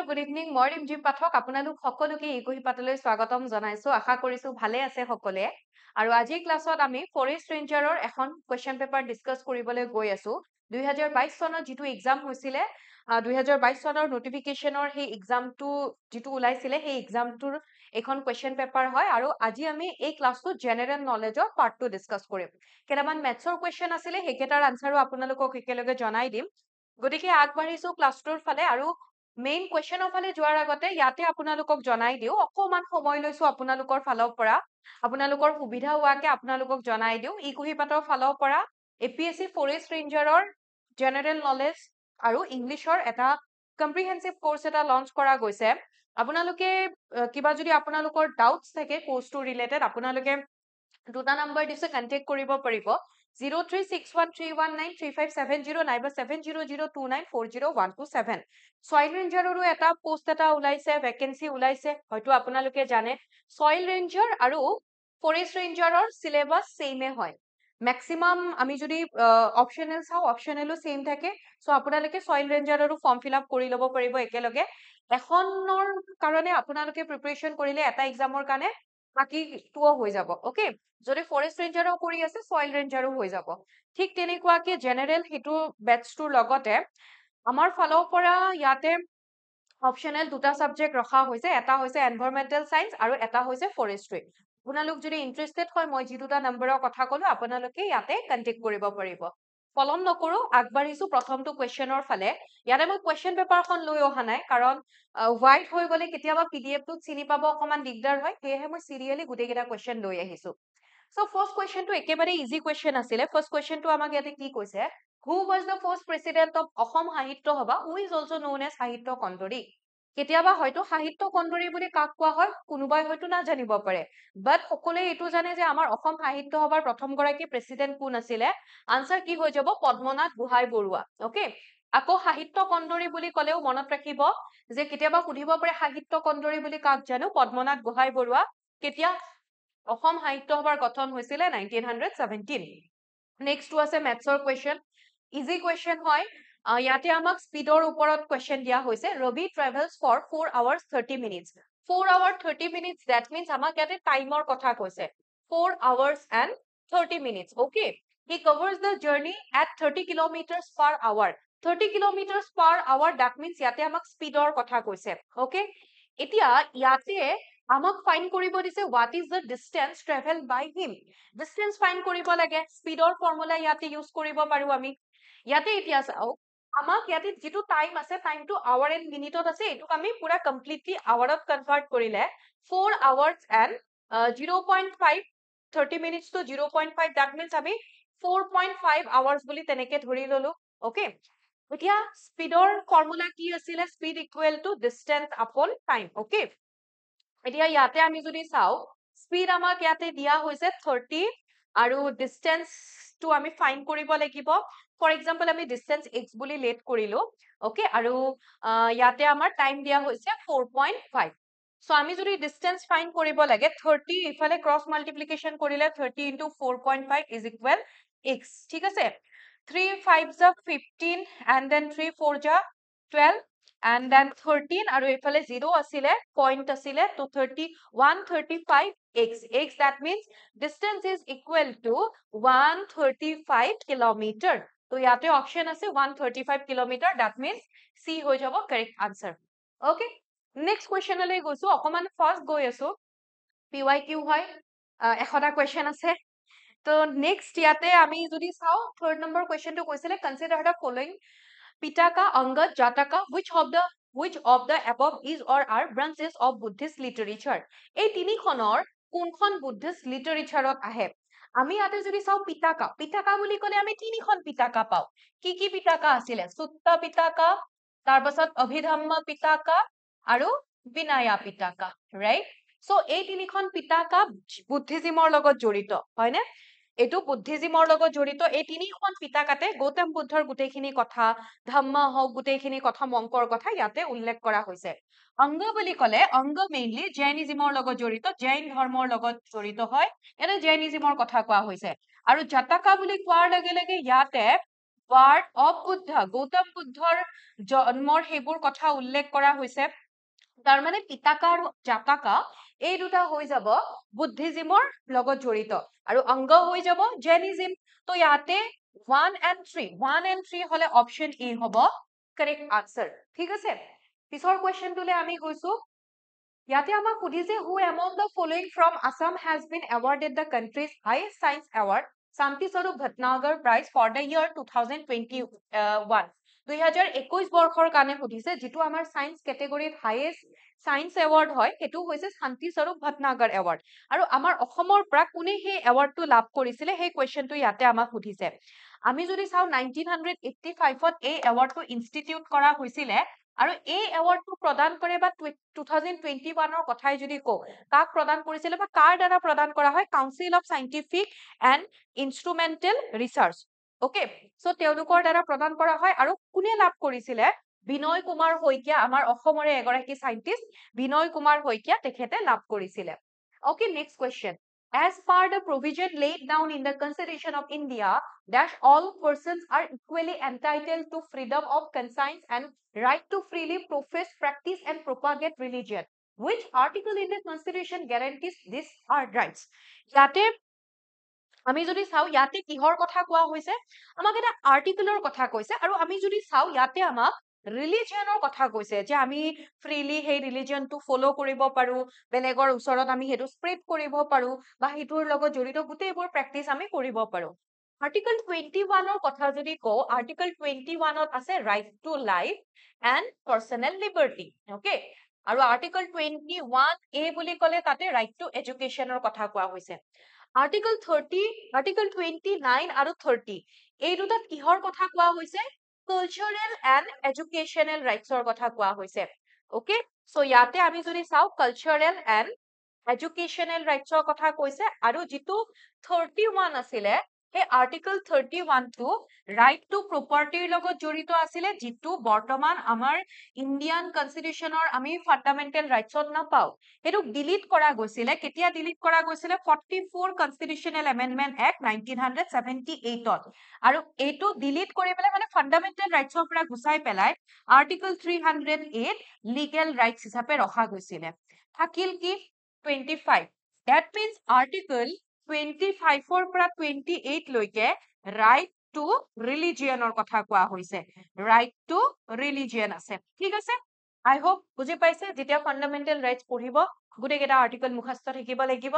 Good evening মই ৰিমজি পাঠক আপোনালোক সকলোকে এই কুহিপাতলৈ স্বাগতম জনাইছো আশা কৰিছো ভালে আছে সকলে আৰু আজি ক্লাছত আমি ফৰেষ্ট ৰেঞ্জাৰৰ এখন কোৱেশ্চন পেপাৰ ডিসকাস কৰিবলৈ গৈ আছো 2022 চনত যেটো এক্সাম হৈছিলে 2022 চনৰ নোটিফিকেশনৰ সেই এক্সামটো যেটো ওলাইছিলে সেই এক্সামটোৰ এখন কোৱেশ্চন পেপাৰ হয় আৰু আজি আমি এই ক্লাছটো জেনাৰেল নলেজৰ পাৰ্ট 2 ডিসকাস কৰিম কেটামান মেথছৰ কোৱেশ্চন আছিলে হেকেটাৰ আনসাৰো আপোনালোকক একেলগে জনাই দিম গতিকে আগবাঢ়িছো ক্লাছটোৰ ফালে আৰু মেইন কোৱেশ্চনৰ ফালে যোৱাৰ আগতে ইয়াতে আপোনালোকক জনাই দিও অকমান সময় লৈছো আপোনালোকৰ ফালৰ পৰা আপোনালোকৰ সুবিধা হোৱাকে আপোনালোকক জনাই দিও ই কুহিপাতৰ ফালৰ পৰা এপিএসসি ফৰেষ্ট ৰেঞ্জাৰৰ জেনাৰেল নলেজ আৰু ইংলিছৰ এটা কম্প্ৰিহেনসিভ কোৰ্স এটা লঞ্চ কৰা গৈছে আপোনালোকে কিবা যদি আপোনালোকৰ ডাউটস থাকে কোৰ্সটো ৰিলেটেড আপোনালোকে দুটা নম্বৰ দিছে কন্টাক্ট কৰিব পাৰিব 0361319357 নাইবা 7002940127 সয়েল ৰেঞ্জাৰৰো এটা পোষ্ট এটা ওলাইছে ভ্যাকেন্সি ওলাইছে হয়তো আপোনালোকে জানে সয়েল ৰেঞ্জাৰ আৰু ফৰেষ্ট ৰেঞ্জাৰৰ সিলেবাস সেমে হয় ম্যাক্সিমাম আমি যদি অপশনাল চাও অপশনালও সেম থাকে সো আপোনালোকে সয়েল ৰেঞ্জাৰৰো ফৰ্ম ফিল আপ কৰি লব পাৰিব একেলগে এখনৰ কাৰণে আপোনালোকে প্ৰিপাৰেচন কৰিলে এটা এক্সামৰ কাৰণে বাকি টুও হৈ যাব ওকে যদি ফৰেষ্ট ৰেঞ্জাৰো কৰি আছে সয়েল ৰেঞ্জাৰো হৈ যাব ঠিক তেনেকুৱাকে জেনাৰেল হেতু বেটছটোৰ লগতে আমাৰ ফালৰ পৰা ইয়াতে অপশনাল দুটা সাবজেক্ট ৰখা হৈছে এটা হৈছে এনভায়ৰনমেন্টাল সায়েন্স আৰু এটা হৈছে ফৰেষ্ট্ৰি আপোনালোক যদি ইন্টাৰেস্টেড হয় মই যি দুটা নম্বৰৰ কথা কলো আপোনালোকে ইয়াতে কন্টাক্ট কৰিব পাৰিব পলম নকৰো আগবাঢ়িছো প্ৰথমটো কোৱেশ্চনৰ ফালে ইয়াতে মই কোৱেশ্চন পেপাৰখন লৈ অহা নাই কাৰণ হোৱাইট হৈ গলে কেতিয়াবা পিডিএফটোত চিনি পাব অকমান দিগদাৰ হয় সেয়েহে মই সিৰিয়ালি গুটেকেটা কোৱেশ্চন লৈ আহিছো সো ফাৰ্স্ট কোৱেশ্চনটো একেবাৰে ইজি কোৱেশ্চন আছিলে ফাৰ্স্ট কোৱেশ্চনটো আমাক ইয়াতে কি কৈছে who was the first president of Asom Sahitya Sabha who is also known as সাহিত্য কন্দৰী কেতিয়াবা হয়তো সাহিত্য কন্দৰী বুলি কাক কোৱা হয় কোনোবাই হয়তো না জানিব পাৰে বাট সকলোৱে এটো জানে যে আমাৰ অসম সাহিত্য সভাৰ প্ৰথম গৰাকী প্ৰেসিডেন্ট কোন আছিলে আনসাৰ কি হৈ যাব পদ্মনাথ গোহাঁই বৰুৱা ওকে আকৌ সাহিত্য কন্দৰী বুলি কলেও মনত ৰাখিব যে কেতিয়াবা সুধিব পাৰে সাহিত্য কন্দৰী বুলি কাক জানো পদ্মনাথ গোহাঁই বৰুৱা কেতিয়া অসম সাহিত্য সভাৰ গঠন হৈছিল 1917 নেক্সট আছে মেথছৰ কোৱেশ্চন ইজি কোৱেশ্চন হয় ইয়াতে আমাক স্পীডৰ ওপৰত কোৱেশ্চন দিয়া হৈছে Ravi travels for 4 hours 30 minutes 4 hours 30 minutes that means আমাক ইয়াতে টাইমৰ কথা কৈছে 4 hours and 30 minutes okay he covers the journey at 30 kilometers per hour 30 kilometers per hour that means ইয়াতে আমাক স্পীডৰ কথা কৈছে okay এতিয়া ইয়াতে আমাক ফাইন কৰিব দিছে what is the distance traveled by him distance fine কৰিব লাগে স্পীডৰ ফৰ্মুলা ইয়াতে ইউজ কৰিব পাৰো আমি ইয়াতে এতিয়া চাও আমাক ইয়াতে যেটো টাইম আছে টাইমটো আৱাৰ এণ্ড মিনিটত আছে এটো আমি পুৰা কমপ্লিটলি আৱাৰত কনভাৰ্ট কৰিলে 4 hours and 0.5 30 minutes to 0.5 that means আমি 4.5 hours বুলি তেনেকে ধৰি ললো ওকে এতিয়া স্পীডৰ ফৰ্মুলা কি আছিল স্পীড ইকুৱেল টু ডিসটেন্স আপন টাইম ওকে এতিয়া ইয়াতে আমি যদি চাও স্পীড আমাক ইয়াতে দিয়া হৈছে 30 আৰু ডিসটেন্স টু আমি ফাইন কৰিব লাগিব ফৰ এক্সাম্পল আমি ডিসটেন্স x বুলি লেট কৰিলো ওকে আৰু ইয়াতে আমাৰ টাইম দিয়া হৈছে 4.5 সো আমি যদি ডিসটেন্স ফাইন কৰিব লাগে 30 ইফালে ক্ৰস মাল্টিপ্লিকেশন কৰিলে 30 into 4.5 is equal x ঠিক আছে 3 5 ja 15 and then 3 4 ja 12 and then 13 আৰু ইফালে 0 আছিলে পইণ্ট আছিলে তো 135 x that means distance is equal to 135 kilometer তো ইয়াতে অপশন আছে 135 kilometer that means c হৈ যাব correct answer okay next question লৈ গৈছো অকমান ফাস্ট গৈ আছো pyq হয় এখটা কোৱেশ্চন আছে তো নেক্সট ইয়াতে আমি যদি চাও থাৰ্ড নম্বৰ কোৱেশ্চনটো কৈছিলে consider the following Pitaka, Angad, Jataka, which of the above is or are branches of Buddhist literature? এই তিনিখনৰ কোনখন বুদ্ধিষ্ট লিটাৰেচাৰত আহে আমি ইয়াতে যদি চাও পিটাকা পিটাকা বুলি কলে আমি তিনিখন পিটাকা পাও কি পিটাকা আছিলে সুত্তা পিটাকা তাৰ পাছত অভিধম্ম পিটাকা আৰু বিনায়া পিটাকা ৰাইট সো এই তিনিখন পিটাকা বুদ্ধিজিমৰ লগত জড়িত হয়নে এটো বুদ্ধিজিমৰ লগত জড়িত এই তিনিখন পিটাকাতে গৌতম বুদ্ধৰ গুটেইখিনি কথা ধম্ম হওক গুটেইখিনি কথা মংকৰ কথা ইয়াতে উল্লেখ কৰা হৈছে অংগ বুলি কলে অংগ মেইনলি জৈনিজিমৰ লগত জড়িত জৈন ধৰ্মৰ লগত জড়িত হয় এনে জৈনিজিমৰ কথা কোৱা হৈছে আৰু জাতকা বুলি কোৱাৰ লগে লগে ইয়াতে বাৰ্ড অফ বুদ্ধা, গৌতম বুদ্ধৰ জন্মৰ সেইবোৰ কথা উল্লেখ কৰা হৈছে। তাৰ মানে পিতাকা আৰু জাতাকা এই দুটা হৈ যাব বুদ্ধিজিমৰ লগত জড়িত আৰু অংগ হৈ যাব জেনিজিম। তো ইয়াতে 1 and 3 হলে অপশন এ হ'ব কাৰেক্ট আনসাৰ। ঠিক আছে, পিছৰ কুৱেশ্যনটোলে আমি গৈছো। ইয়াতে আমাক সুধিছে who among the following from Assam has been awarded the countries highest science award শান্তি স্বৰূপ ভটনাগৰ প্ৰাইজ ফৰ দ্য ইয়াৰ 2021। 2021 বৰ্ষৰ কাৰণে সুধিছে, যিটো আমাৰ সায়েন্স কেটেগৰীত হাইয়েষ্ট সায়েন্স এৱাৰ্ড হয় সেইটো হৈছে শান্তি স্বৰূপ ভটনাগৰ এৱাৰ্ড। আৰু আমাৰ অসমৰ পৰা কোনে সেই এৱাৰ্ডটো লাভ কৰিছিলে সেই কুৱেশ্যনটো ইয়াতে আমাক সুধিছে। আমি যদি চাওঁ 1985ত এই এৱাৰ্ডটো ইনষ্টিটিউট কৰা হৈছিলে আৰু এই এৱাৰ্ডটো প্ৰদান কৰে বা 2021ৰ কথাই যদি কওঁ, কাক প্ৰদান কৰিছিলে বা কাৰ দ্বাৰা প্ৰদান কৰা হয়, council of scientific and instrumental research. Okay, so তেওঁলোকৰ দ্বাৰা প্ৰদান কৰা হয় আৰু কোনে লাভ কৰিছিলে, বিনয় কুমাৰ শইকীয়া, আমাৰ অসমৰে এগৰাকী সাইন্টিষ্ট বিনয় কুমাৰ শইকীয়া তেখেতে লাভ কৰিছিলে। Okay, next question. As per the provision laid down in the Constitution of India, that all persons are equally entitled to freedom of conscience and right to freely profess, practice, and propagate religion. Which article in the Constitution guarantees these are rights? ইয়াতে আমি যদি চাওঁ ইয়াতে কিহৰ কথা কোৱা হৈছে, আমাক এটা আৰ্টিকেলৰ কথা কৈছে আৰু আমি যদি চাওঁ ইয়াতে আমাক ৰিলিজিয়নৰ কথা কৈছে যে আমি ফ্ৰীলি সেই ৰিলিজিয়নটো ফলো কৰিব পাৰো, বেলেগৰ ওচৰত আমি সেইটো স্প্ৰেড কৰিব পাৰো বা সেইটোৰ লগত জড়িত গোটেইবোৰ প্ৰেক্টিচ আমি কৰিব পাৰো। আৰ্টিকল 21ৰ কথা যদি কওঁ, আৰ্টিকল 21ত আছে right to life and personal liberty. Okay, আৰু আৰ্টিকল 21A বুলি ক'লে তাতে ৰাইট টু এডুকেশ্যনৰ কথা কোৱা হৈছে। আৰ্টিকল 29 আৰু 30 এই দুটাত কিহৰ কথা কোৱা হৈছে, কালচাৰেল এণ্ড এডুকেশ্যনেল ৰাইটছৰ কথা কোৱা হৈছে। ওকে, সো ইয়াতে আমি যদি চাওঁ কালচাৰেল এণ্ড এডুকেশ্যনেল ৰাইটছৰ কথা কৈছে আৰু যিটো 31 আছিলে সেই আৰ্টিকল 31টো ৰাইট টু প্ৰপাৰ্টিৰ লগত জড়িত আছিলে, যিটো বৰ্তমান আমাৰ ইণ্ডিয়ান কনষ্টিটিউশ্যনৰ আমি ফাণ্ডামেণ্টেল ৰাইটছত নাপাওঁ। সেইটো ডিলিট কৰা গৈছিলে। কেতিয়া ডিলিট কৰা গৈছিলে? 44 কনষ্টিটিউশ্যনেল এমেণ্ডমেণ্ট এক্ট 1978ত। আৰু এইটো ডিলিট কৰি পেলাই মানে ফাণ্ডামেণ্টেল ৰাইটছৰ পৰা গুচাই পেলাই আৰ্টিকল 308 লিগেল ৰাইটছ হিচাপে ৰখা গৈছিলে। থাকিল কি 25। That means আৰ্টিকল 25ৰ পৰা 28 লৈকে ৰাইট টু ৰিলিজিয়নৰ কথা কোৱা হৈছে। ৰাইট টু ৰিলিজিয়ন আছে। ঠিক আছে, আই হোপ বুজি পাইছে। যেতিয়া ফাণ্ডামেণ্টেল ৰাইটছ পঢ়িব গোটেইকেইটা আৰ্টিকল মুখস্থ থাকিব লাগিব,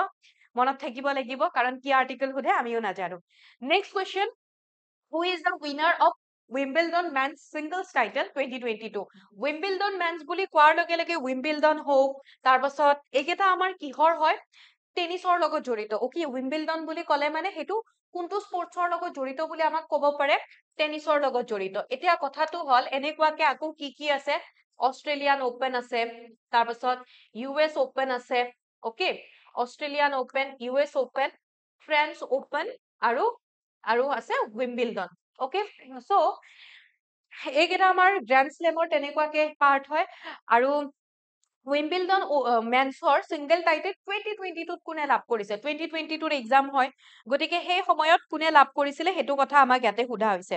মনত থাকিব লাগিব, কাৰণ কি আৰ্টিকল সোধে আমিও নাজানো। Next question, who is the winner of Wimbledon men's singles title 2022? Wimbledon men's বুলি কোৱাৰ লগে লগে উইম্বলডন হওক, তাৰ পাছত এইকেইটা আমাৰ কিহৰ হয়, টেনিছৰ লগত জড়িত। ওকে, উইম্বলডন বুলি ক'লে মানে সেইটো কোনটো স্পৰ্টছৰ লগত জড়িত বুলি আমাক ক'ব পাৰে, টেনিছৰ লগত জড়িত। এতিয়া কথাটো হ'ল এনেকুৱাকে আকৌ কি আছে, অষ্ট্ৰেলিয়ান ওপেন আছে, তাৰপাছত US ওপেন আছে। Okay, Australian open, US open, French open আৰু আছে উইম্বলডন। ওকে, সো এইকেইটা আমাৰ গ্ৰেণ্ড শ্লেমৰ তেনেকুৱাকে পাৰ্ট হয়। আৰু উইম্বলডন মেন্সৰ ছিংগল টাইটেল 2022ত কোনে লাভ কৰিছে? 2022ৰ এক্সাম হয়, গতিকে সেই সময়ত কোনে লাভ কৰিছিলে সেইটো কথা আমাক ইয়াতে সোধা হৈছে।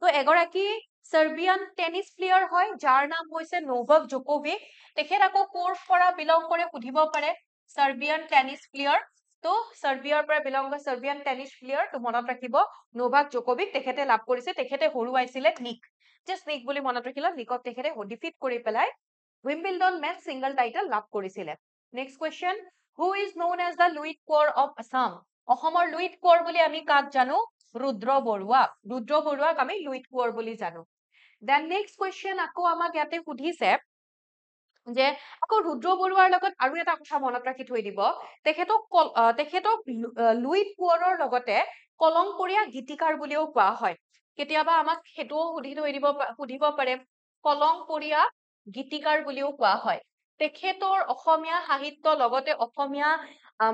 তো এগৰাকী চাৰ্বিয়ান টেনিছ প্লেয়াৰ হয় যাৰ নাম হৈছে নোভাক জকোভিক। তেখেত আকৌ ক'ৰ পৰা বিলং কৰে সুধিব পাৰে, চাৰ্বিয়ান টেনিছ প্লেয়াৰ। তো চাৰ্বিয়াৰ পৰা বিলং কৰে চাৰ্বিয়ান টেনিছ প্লেয়াৰ, তো মনত ৰাখিব নোভাক জকোভিক তেখেতে লাভ কৰিছে। তেখেতে হৰুৱাইছিলে নিক, জাষ্ট নিক বুলি মনত ৰাখিলে, নিকক তেখেতে ডিফিট কৰি পেলাই উইম্বলডন মেন্স ছিংগল টাইটেল লাভ কৰিছিলে। Next question, who is known as the Luit Konwar of Assam? অসমৰ লুইত কোঁৱৰ বুলি আমি কাক জানো? ৰুদ্ৰ বৰুৱা। ৰুদ্ৰ বৰুৱাক আমি লুইত কোঁৱৰ বুলি জানো। দেন নেক্সট কুৱেশ্যন আকৌ আমাক ইয়াতে সুধিছে যে আকৌ ৰুদ্ৰ বৰুৱাৰ লগত আৰু এটা কথা মনত ৰাখি থৈ দিব, তেখেতক লুইত কোঁৱৰৰ লগতে কলংকৰীয়া গীতিকাৰ বুলিও কোৱা হয়। কেতিয়াবা আমাক সেইটোও সুধিব পাৰে, কলংকৰীয়া গীতিকাৰ বুলিও কোৱা হয়। তেখেতৰ অসমীয়া সাহিত্য লগতে অসমীয়া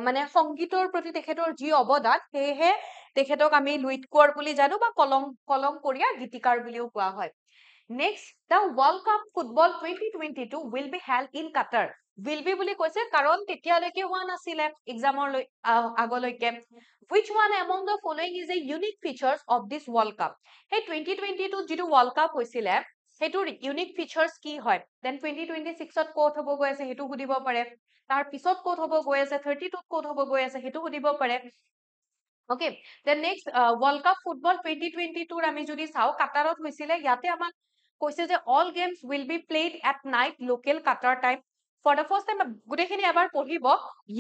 মানে সংগীতৰ প্ৰতি তেখেতৰ যি অৱদান, সেয়েহে তেখেতক আমি লুইত কোঁৱৰ বুলি জানো বা কলংকৰীয়া গীতিকাৰ বুলিও কোৱা হয়। Next, the World Cup Football 2022 will be held in Qatar. will be বুলি কৈছে কাৰণ তেতিয়ালৈকে হোৱা নাছিলে এক্সামৰ আগলৈকে which one among the following is a unique features of this world cup সেই 2022 যিটো world cup হৈছিলে সেইটোৰ unique features কি হয় then 2026 ত ক'ত হ'ব গৈ আছে সেইটো সুধিব পাৰে তাৰ পিছত ক'ত হ'ব গৈ আছে 32 ত ক'ত হ'ব গৈ আছে সেইটো সুধিব পাৰে okay then next world cup football 2022 আমি যদি চাও কাটাৰত হৈছিলে ইয়াতে আমাক কৈছে যে all games will be played at night local Qatar time for the first time গুটেখিনি এবাৰ পঢ়িব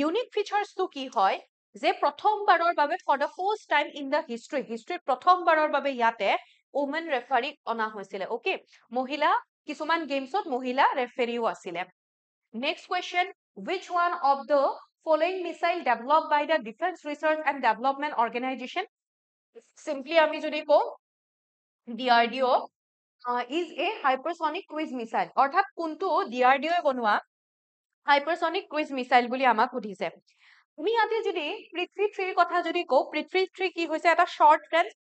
unique features তো কি হয় যে প্ৰথমবাৰৰ বাবে for the first time in the history প্ৰথমবাৰৰ বাবে ইয়াতে women referee অনা হৈছিলে okay মহিলা কিছুমান গেমছত মহিলা ৰেফাৰীও আছিলে next question which one of the following missile developed by the Defense Research and Development Organization simply আমি যদি কও DRDO is a hypersonic cruise missile অৰ্থাৎ কোনটো DRDO বনোৱা hypersonic cruise missile বুলি আমাক সুধিছে আমি ইয়াতে যদি পৃথ্বী 3 কথা যদি কও পৃথ্বী 3 কি হৈছে এটা short range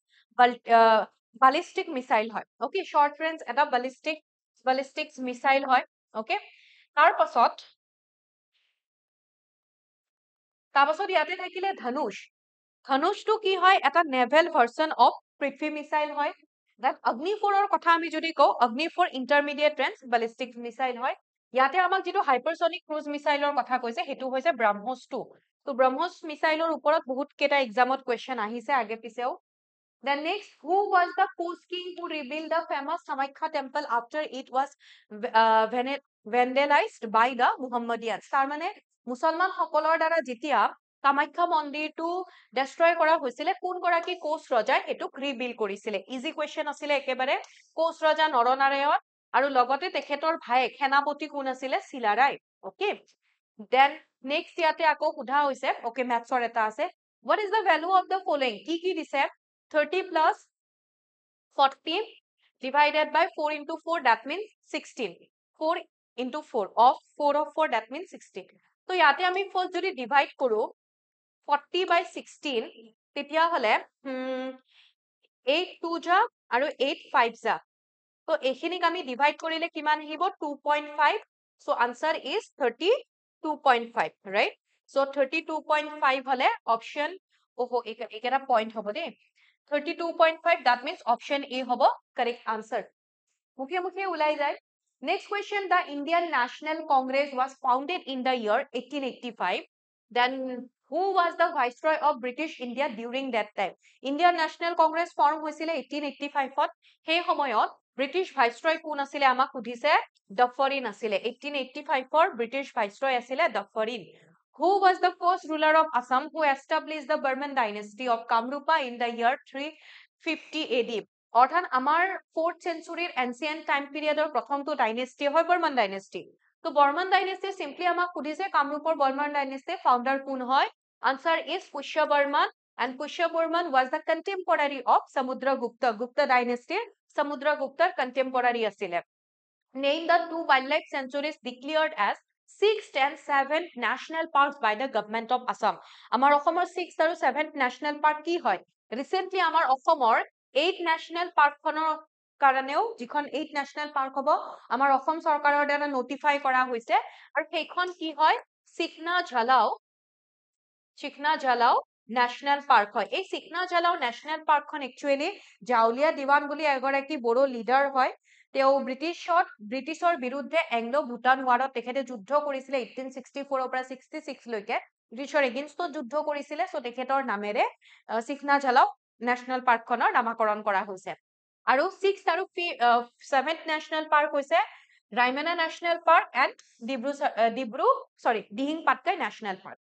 ballistic missile হয় okay short range এটা ballistic missile হয় okay তাৰ পাছত ইয়াতে থাকিলে ধনুষটো কি হয় এটা নেভেল ভাৰ্সন অফ পৃথ্বী মিসাইল হয় দেন অগ্নি 4 ৰ কথা আমি যদি কও অগ্নি 4 ইন্টাৰমিডিয়েট ৰেঞ্জ ব্যালিস্টিক মিসাইল হয় ইয়াতে আমাক যেটো হাইপাৰসনিক ক্ৰুজ মিসাইলৰ কথা কৈছে হেতু হৈছে ব্ৰহ্মোস 2 তো ব্ৰহ্মোস মিসাইলৰ ওপৰত বহুত কেটা এক্সামত কোৱেশ্চন আহিছে আগে পিছেও then next who was the first king to rebuild the famous Kamakhya temple after it was vandalized by the Muhammadians তাৰ মানে মুছলমান সকলৰ দ্বাৰা যেতিয়া কামাখ্যা মন্দিৰটো ডেষ্ট্ৰয় কৰা হৈছিলে কোন গৰাকী কোচ ৰজাই এটুক ৰিবিল্ড কৰিছিলে ইজি কোৱেশ্চন আছিলে একেবাৰে কোচ ৰজা নৰনাৰায়ণ আৰু লগতে তেখেতৰ ভাইক সেনাপতি কোন আছিলে চিলাৰায় ওকে দেন নেক্সট ইয়াতে আকৌ সোধা হৈছে ওকে ম্যাথছৰ এটা আছে what is the value of the following কি দিছে 30 plus 40 divided by 4 into 4 that means 16 4 into 4 of 4 of 4 that means 16 তো ইয়াতে আমি ফার্স্ট যদি ডিভাইড কৰো 40 by 16 তেতিয়া হলে 8 2 যা আৰু 8 5 যা তো এখিনিক আমি ডিভাইড কৰিলে কিমান আহিব 2.5 so answer is 32.5 right so 32.5 হলে অপশন ওহো একেটা পয়েন্ট হ'ব দে 32.5 that means option A হ'ব correct answer মুখে মুখে ওলাই যায় next question the Indian National Congress was founded in the year 1885 then who was the viceroy of British India during that time Indian National Congress form হৈছিলে 1885 ত সেই সময়ত British viceroy কোন আছিলে আমাক সুধিছে Dufferin আছিলে 1885 ৰ British viceroy আছিলে Dufferin who was the first ruler of Assam who established the Burman dynasty of Kamrupa in the year 350 AD অৰ্থাৎ আমাৰ 4th century ancient time period ৰ প্ৰথমটো dynasty হয় Burman dynasty তো Burman dynasty simply আমাক সুধিছে কামৰূপৰ Burman dynasty founder কোন হয় answer is Pushya Burman and Pushya Burman was the contemporary of Samudragupta dynasty Samudraguptar contemporary asile name the two wildlife sanctuaries declared as 6th and 7th national parks by the government of Assam আমাৰ অসমৰ 6th আৰু 7th national park কি হয় recently আমাৰ অসমৰ 8 national park খনৰ কাৰণেও যিখন 8 national park হ'ব আমাৰ অসম চৰকাৰৰ দ্বাৰা নোটিফাই কৰা হৈছে আৰু সেইখন কি হয় চিকনা ঝালাও ন্যাশনাল পাৰ্ক হয় এই চিকনা ঝালাও ন্যাশনাল পাৰ্কখন একচুয়ালি জাউলিয়া দিৱান বুলি এগৰাকী বড়ো লিডাৰ হয় তেওঁ ব্ৰিটিছৰ বিৰুদ্ধে এংলো ভুটান ওয়াৰত তেখেতে যুদ্ধ কৰিছিলে 1864 ৰ পৰা 66 লৈকে ব্ৰিটিছৰ এগেইনষ্টত যুদ্ধ কৰিছিলে সো তেখেতৰ নামেৰে চিকনা ঝালাও ন্যাশনাল পাৰ্কখনৰ নামকৰণ কৰা হৈছে আৰু 6th আৰু 7th ন্যাশনাল পাৰ্ক হৈছে Raimona national park and Dihing Patkai national park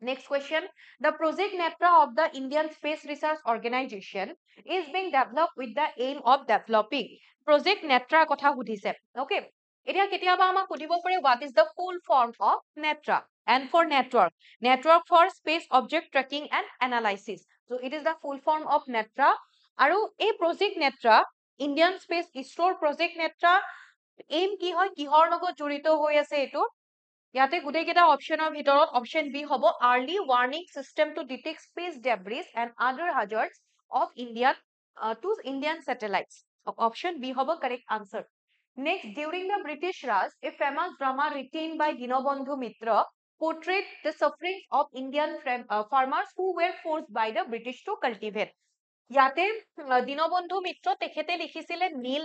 Next question. The Project Netra of the Indian Space Research Organization is being developed with the aim of developing. Project Netra kotha hudise. Okay. Etia ketiaba ama kudibo pare what is the full form of Netra? And for network. Network for Space Object Tracking and Analysis. So it is the full form of Netra. Aru a Project Netra, Indian Space ISRO Project Netra aim ki hoy kihor logot jorito hoi ase etu ইয়াতে গুটেই কেটা অপশনৰ ভিতৰত option B হ'ব early warning system to detect space debris and other hazards of Indian satellites option B হ'ব correct answer Next, during the British Raj, a famous drama written by Dinabandhu Mitra portrayed the sufferings of Indian farmers who were forced by the British to cultivate. ইয়াতে দীনবন্ধু মিত্ৰ তেখেতে লিখিছিলে নীল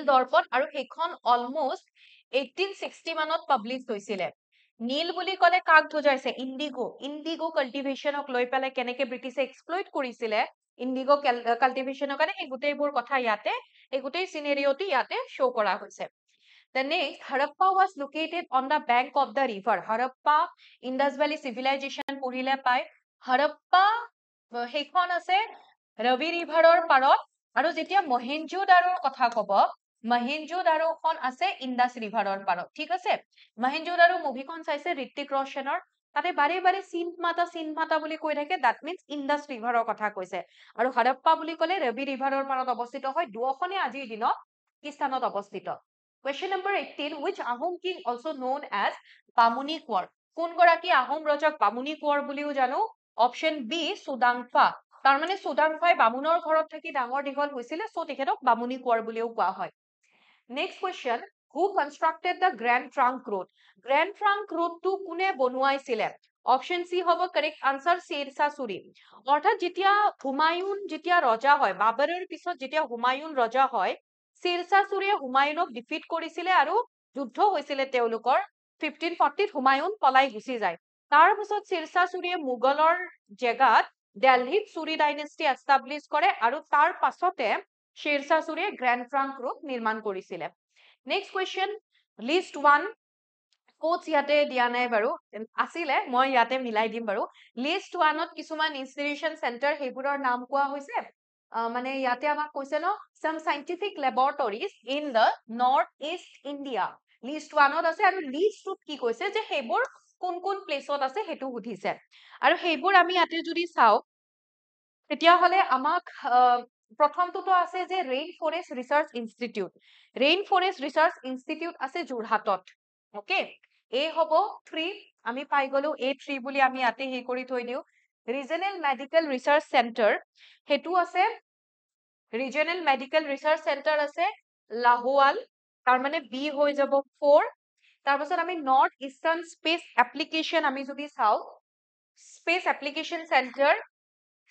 দৰ্পণ আৰু সেইখন almost 1860 মানত publish হৈছিলে নীল বুলি ক'লে কাক বুজাইছে ইণ্ডিগো কাল্টিভেশ্যনক লৈ পেলাই কেনেকে ব্ৰিটিছে এক্সপ্লইট কৰিছিলে ইণ্ডিগো কাল্টিভেশ্যনৰ কাৰণে এই গোটেইবোৰ কথা ইয়াতে এই গোটেই চিনেৰিঅ'টো ইয়াতে শ্ব' কৰা হৈছে The next, Harappa was located on the bank of the river. Harappa, Indus Valley civilization পঢ়িলে পায় Harappa সেইখন আছে ৰবি ৰিভাৰৰ পাৰত আৰু যেতিয়া মহেঞ্জোদাৰোৰ কথা কব মহেঞ্জোদাৰোখন আছে ইণ্ডাছ ৰিভাৰৰ পাৰত ঠিক আছে মহেঞ্জোদাৰো মুভিখন চাইছে ঋত্বিক ৰোশনৰ তাতে বাৰে বাৰে চিন মাতা বুলি কৈ থাকে that means ইণ্ডাছ ৰিভাৰৰ কথা কৈছে আৰু হৰপ্পা বুলি ক'লে ৰবি ৰিভাৰৰ পাৰত অৱস্থিত হয় দুয়োখনে আজিৰ দিনত কি স্থানত অৱস্থিত Question number 18 which Ahom king also known as Bamuni Kaur কোন গৰাকী আহোম ৰজাক বামুণী কোঁৱৰ বুলিও জানো অপশন বি সুদাংফা তাৰমানে সুদাংফাই বামুণৰ ঘৰত থাকি ডাঙৰ দীঘল হৈছিলে সো তেখেতক বামুণী কোঁৱৰ বুলিও কোৱা হয় next question who constructed the Grand Trunk Road Grand Trunk Road টো কোনে বনোৱাইছিলে অপশন সি হ'ব কাৰেক্ট আনসাৰ শেৰশাহ সূৰী অৰ্থাৎ যেতিয়া হুমায়ুন যেতিয়া ৰজা হয় বাবৰৰ পিছত যেতিয়া হুমায়ুন ৰজা হয় শেৰশাহ সূৰীয়ে হুমায়ুনক ডিফিট কৰিছিলে আৰু যুদ্ধ হৈছিলে তেওঁলোকৰ 1540 হুমায়ুন পলাই গুচি যায় তাৰ পিছত শেৰশাহ সূৰীয়ে মুগলৰ জেগাত দিল্লীত সূৰী ডাইনেষ্টি এষ্টাব্লিছ কৰে আৰু তাৰ পাছতে শেৰশাহ সূৰীয়ে গ্ৰেণ্ড ট্ৰাংক ৰোড নিৰ্মাণ কৰিছিলে নেক্সট কোৱেশ্চন লিষ্ট 1 কোটস ইয়াতে দিয়া নাই বাৰু আছিলে মই ইয়াতে মিলাই দিম বাৰু লিষ্ট 1ত কিছুমান ইনষ্টিটিউচন চেণ্টাৰ সেইবোৰৰ নাম কোৱা হৈছে মানে ইয়াতে আমাক কৈছে ন some scientific laboratories in the north east India list 1ত আছে আৰু লিষ্ট 2ত কি কৈছে যে সেইবোৰ কোন কোন প্লেসত আছে হেতু সুধিছে আৰু সেইবোৰ আমি ইয়াতে যদি চাও তেতিয়া হলে আমাক প্ৰথমটো আছে যে ৰেইন ফৰেষ্ট ৰিসাৰ্চ ইনষ্টিটিউট আছে যোৰহাটত ওকে এ হ'ব 3 আমি পাই গলো A3 বুলি আমি ইয়াতে হে কৰি থৈ দিও ৰিজনেল মেডিকেল ৰিসাৰ্চ চেণ্টাৰ হেতু আছে ৰিজনেল মেডিকেল ৰিসাৰ্চ চেণ্টাৰ আছে লাহোৱাল তাৰ মানে বি হৈ যাব 4 তাৰ পাছত আমি নৰ্থ ইষ্টাৰ্ণ স্পেচ এপ্লিকেশন আমি যদি চাও স্পেচ এপ্লিকেশন চেণ্টাৰ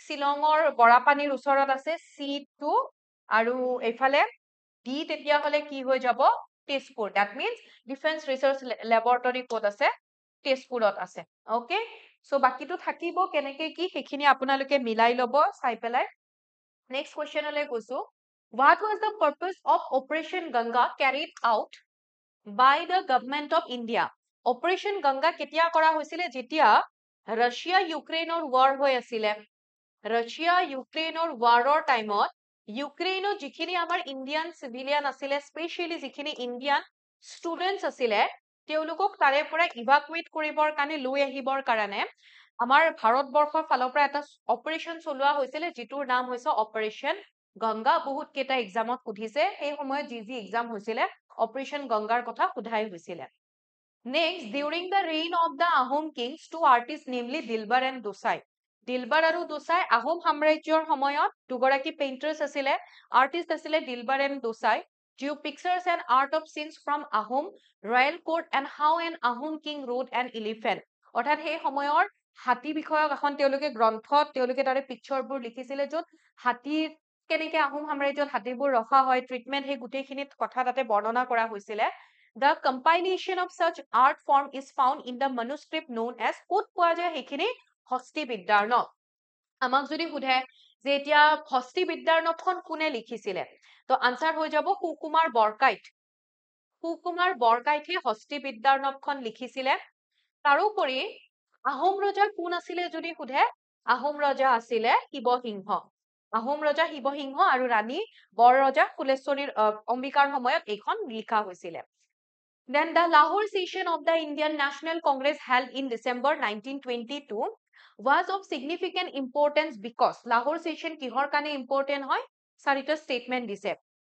শিলঙৰ বৰাপানীৰ ওচৰত আছে C2 আৰু এফালে ডি তেতিয়া হলে কি হৈ যাব Tezpur that means defence research laboratory code আছে তেজপুৰত আছে ওকে সো বাকিটো থাকিব কেনেকে কি হেখিনি আপোনালোকে মিলাই লব চাই পেলাই নেক্সট কোৱেশ্চনলৈ গৈছো what was the purpose of operation ganga carried out by the government of India operation ganga কেতিয়া কৰা হৈছিলে যেতিয়া ৰাছিয়া ইউক্ৰেইনৰ war হৈ আছিল ৰাছিয়া ইউক্ৰেইনৰ warer টাইমত ইউক্ৰেইনৰ যিখিনি আমাৰ ইণ্ডিয়ান সিভিলিয়ান আছিল স্পেশালি যিখিনি ইণ্ডিয়ান ষ্টুডেন্টস আছিল তেওঁলোকক তাৰে পৰা ইভাকুৱেট কৰিবৰ কাৰণে লৈ আহিবৰ কাৰণে আমাৰ ভাৰতবৰ্ষৰ ফালৰ পৰা এটা অপাৰেশন চলোৱা হৈছিল যিটোৰ নাম হৈছে অপাৰেশন গংগা বহুত কেটা এক্সামত সুধিছে এই সময়ত যি এক্সাম হৈছিল অপাৰেশন গংগাৰ কথা সুধাই হৈছিল next during the reign of the Ahom kings two artist namely Dilbar and Dosai Dilbar আৰু দোসাই আহোম সাম্ৰাজ্যৰ সময়ত দুগৰাকী পেইন্টাৰ্স আছিল আৰ্টিষ্ট আছিল Dilbar and Dosai drew pictures and art of scenes from Ahom royal court and how an Ahom king rode an elephant অৰ্থাৎ সেই সময়ৰ হাতী বিষয়ক এখন তেওঁলোকে গ্ৰন্থত তেওঁলোকে তাৰে পিকচাৰবোৰ লিখিছিলে য'ত হাতী কেনেকে আহোম সাম্ৰাজ্যত হাতীবোৰ ৰখা হয় ট্ৰিটমেন্ট সেই গোটেইখিনিত কথা তাতে বৰ্ণনা কৰা হৈছিলে The compilation of such art form is found in the manuscript known as ক'ত পোৱা যায় সেইখিনি হস্তি বিদ্যাৰ ন আমাক যদি সুধে যে এতিয়া হস্তি বিদ্যাৰ নখন কোনে লিখিছিলে তো আনসাৰ হৈ যাব সুকুমাৰ বৰকাইতে হস্তি বিদ্যাৰ নখন লিখিছিলে তাৰোপৰি আহোম ৰজা কোন আছিলে যদি সুধে আহোম ৰজা আছিলে শিৱসিংহ আৰু ৰাণী বৰ ৰজা ফুলেশ্বৰীৰ অম্বিকাৰ সময়ত এইখন লিখা হৈছিলে Then the Lahore session of the Indian National Congress held in December 1922 was of significant importance because Lahore session কিহৰ কাৰণে important হয় চাৰিটা statement দিছে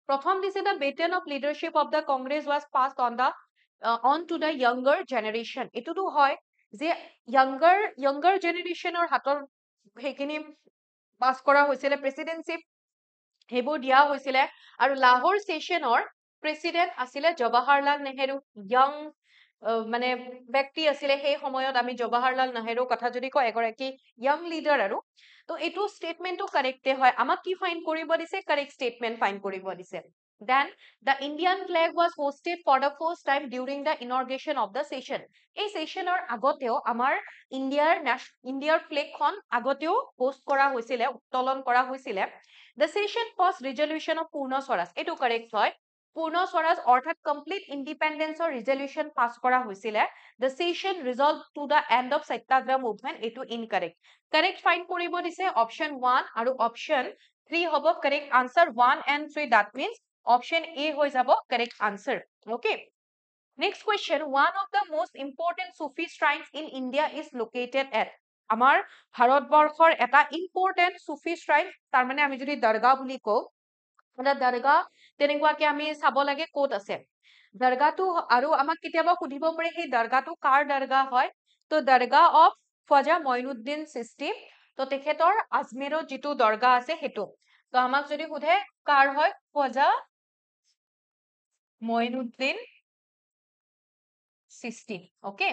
প্ৰথম দিছে the baton of leadership of the Congress was passed on to the younger generation এটোটো হয় যে younger generationৰ হাতৰ হেখিনি পাস কৰা হৈছিল প্ৰেসিডেন্সিপ হেবোৰ দিয়া হৈছিলে আৰু লাহোৰ সেশনৰ প্ৰেসিডেন্ট আছিলে জৱাহৰলাল নেহেৰু ইয়ং মানে ব্যক্তি আছিলে সেই সময়ত আমি জৱাহৰলাল নেহেৰুৰ কথা যদি কয় এগৰাকী ইয়ং লিডাৰ আৰু তো এইটো ষ্টেটমেন্টটো কাৰেক্টে হয় আমাক কি ফাইন কৰিব দিছে কাৰেক্ট ষ্টেটমেন্ট ফাইন কৰিব দিছে then the Indian flag was hosted for the first time during the inauguration of the session এই সেশনৰ আগতেও আমাৰ ইণ্ডিয়াৰ ফ্লেগখন আগতেও হোষ্ট কৰা হৈছিলে উত্তোলন কৰা হৈছিলে the session was resolution of পূৰ্ণ স্বৰাজ এইটো কাৰেক্ট হয় পূৰ্ণ স্বৰাজ অৰ্থাৎ কমপ্লিট ইণ্ডিপেণ্ডেন্সৰ ৰিজলিউশ্যন পাছ কৰা হৈছিলে the session resolved to the end of satyagraha movement এইটো ইনকাৰেক্ট কাৰেক্ট ফাইন কৰিব দিছে অপচন 1 আৰু অপচন 3 হ'ব correct answer 1 and 3 that means option A হৈ যাব correct answer okay next question one of the most important Sufi shrines in India is located at আমাৰ ভাৰতবৰ্ষৰ এটা important Sufi shrine তাৰ মানে আমি যদি দৰগাহ বুলি কও এটা দৰগাহ তেনেকুৱাকে আমি চাব লাগে ক'ত আছে দৰগাহটো আৰু আমাক কেতিয়াবা সুধিব পাৰে সেই দৰগাহটো কাৰ দৰগাহ হয় তো দৰগাহ অফ খ্বাজা মঈনুদ্দিন চিস্তি তো তেখেতৰ আজমেৰত যিটো দৰগাহ আছে সেইটো তো আমাক যদি সুধে কাৰ হয় Khwaja Moinuddin Chishti okay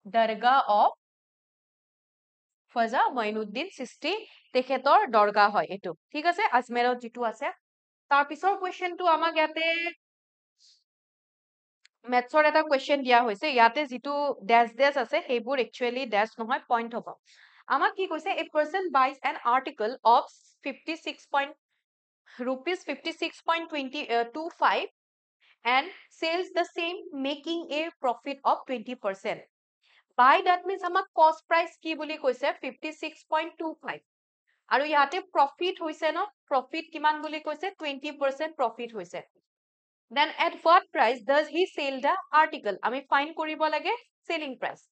Dargah of Khwaja Moinuddin Chishti তেখেতৰ দৰগাহ হয় এইটো ঠিক আছে আজমেৰত যিটো আছে তাৰ পিছৰ কোৱেশ্চনটো আমাক ইয়াতে মেথছৰ এটা কোৱেশ্চন দিয়া হৈছে ইয়াতে যিটো ড্যাশ ড্যাশ আছে সেইবোৰ একচুয়ালি ড্যাশ নহয় পইণ্ট হ'ব আমাক কি কৈছে a person buys an article of 56 rupees 56.25 and sells the same making a profit of 20% buy that means আমাক cost price কি বুলি কৈছে 56.25 আৰু ইয়াতে profit হৈছে ন profit কিমান বুলি কৈছে 20% profit হৈছে then at what price does he sell the article আমি ফাইন কৰিব লাগে selling price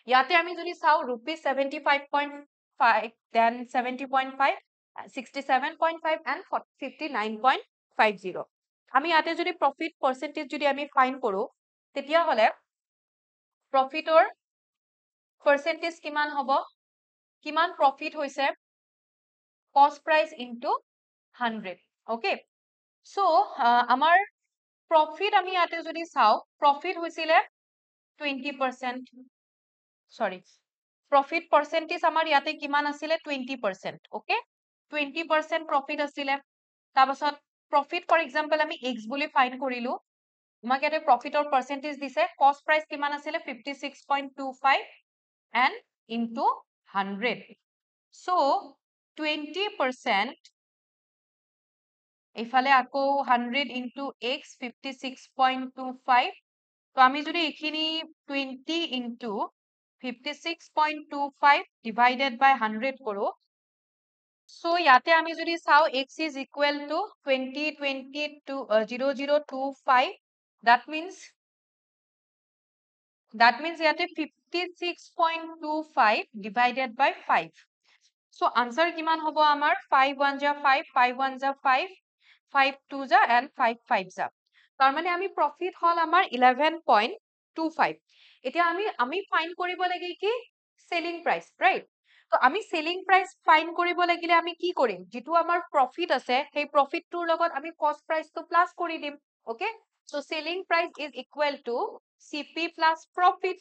ইয়াতে আমি যদি চাও rupees 75.5 then 70.5 67.5 and 59.50 আমি ইয়াতে যদি profit percentage যদি আমি ফাইন কৰো তেতিয়া হলে profitৰ percentage কিমান হ'ব কিমান profit হৈছে cost price into 100 okay so আমাৰ profit আমি ইয়াতে যদি চাও profit হৈছিলে 20% sorry profit percentage আমাৰ ইয়াতে কিমান আছিলে 20% okay 20% profit আছিলে তাৰপাছত profit for example আমি x বুলি ফাইন কৰিলো আমাক ইয়াতে profitৰ percentage দিছে cost price কিমান আছিলে 56.25 and into 100 so 20% ইফালে আকৌ 100 into x 56.25 তো আমি যদি এখিনি 20 into 56.25 divided by 100 কৰো so ইয়াতে আমি যদি চাও x is equal to 0025 that means ইয়াতে 56.25 divided by 5 so answer কিমান হ'ব আমাৰ 5 1 যা 5 5 1 যা 5 5 2 যা and 5 5 যা তাৰ মানে আমি profit হল আমাৰ 11.25 এতিয়া আমি ফাইন কৰিব লাগে কি selling price right তো আমি selling price ফাইন কৰিব লাগিলে আমি কি কৰিম যেটো আমাৰ profit আছে সেই profit টোৰ লগত আমি cost price টো প্লাস কৰি দিম okay so selling price is equal to cp plus profit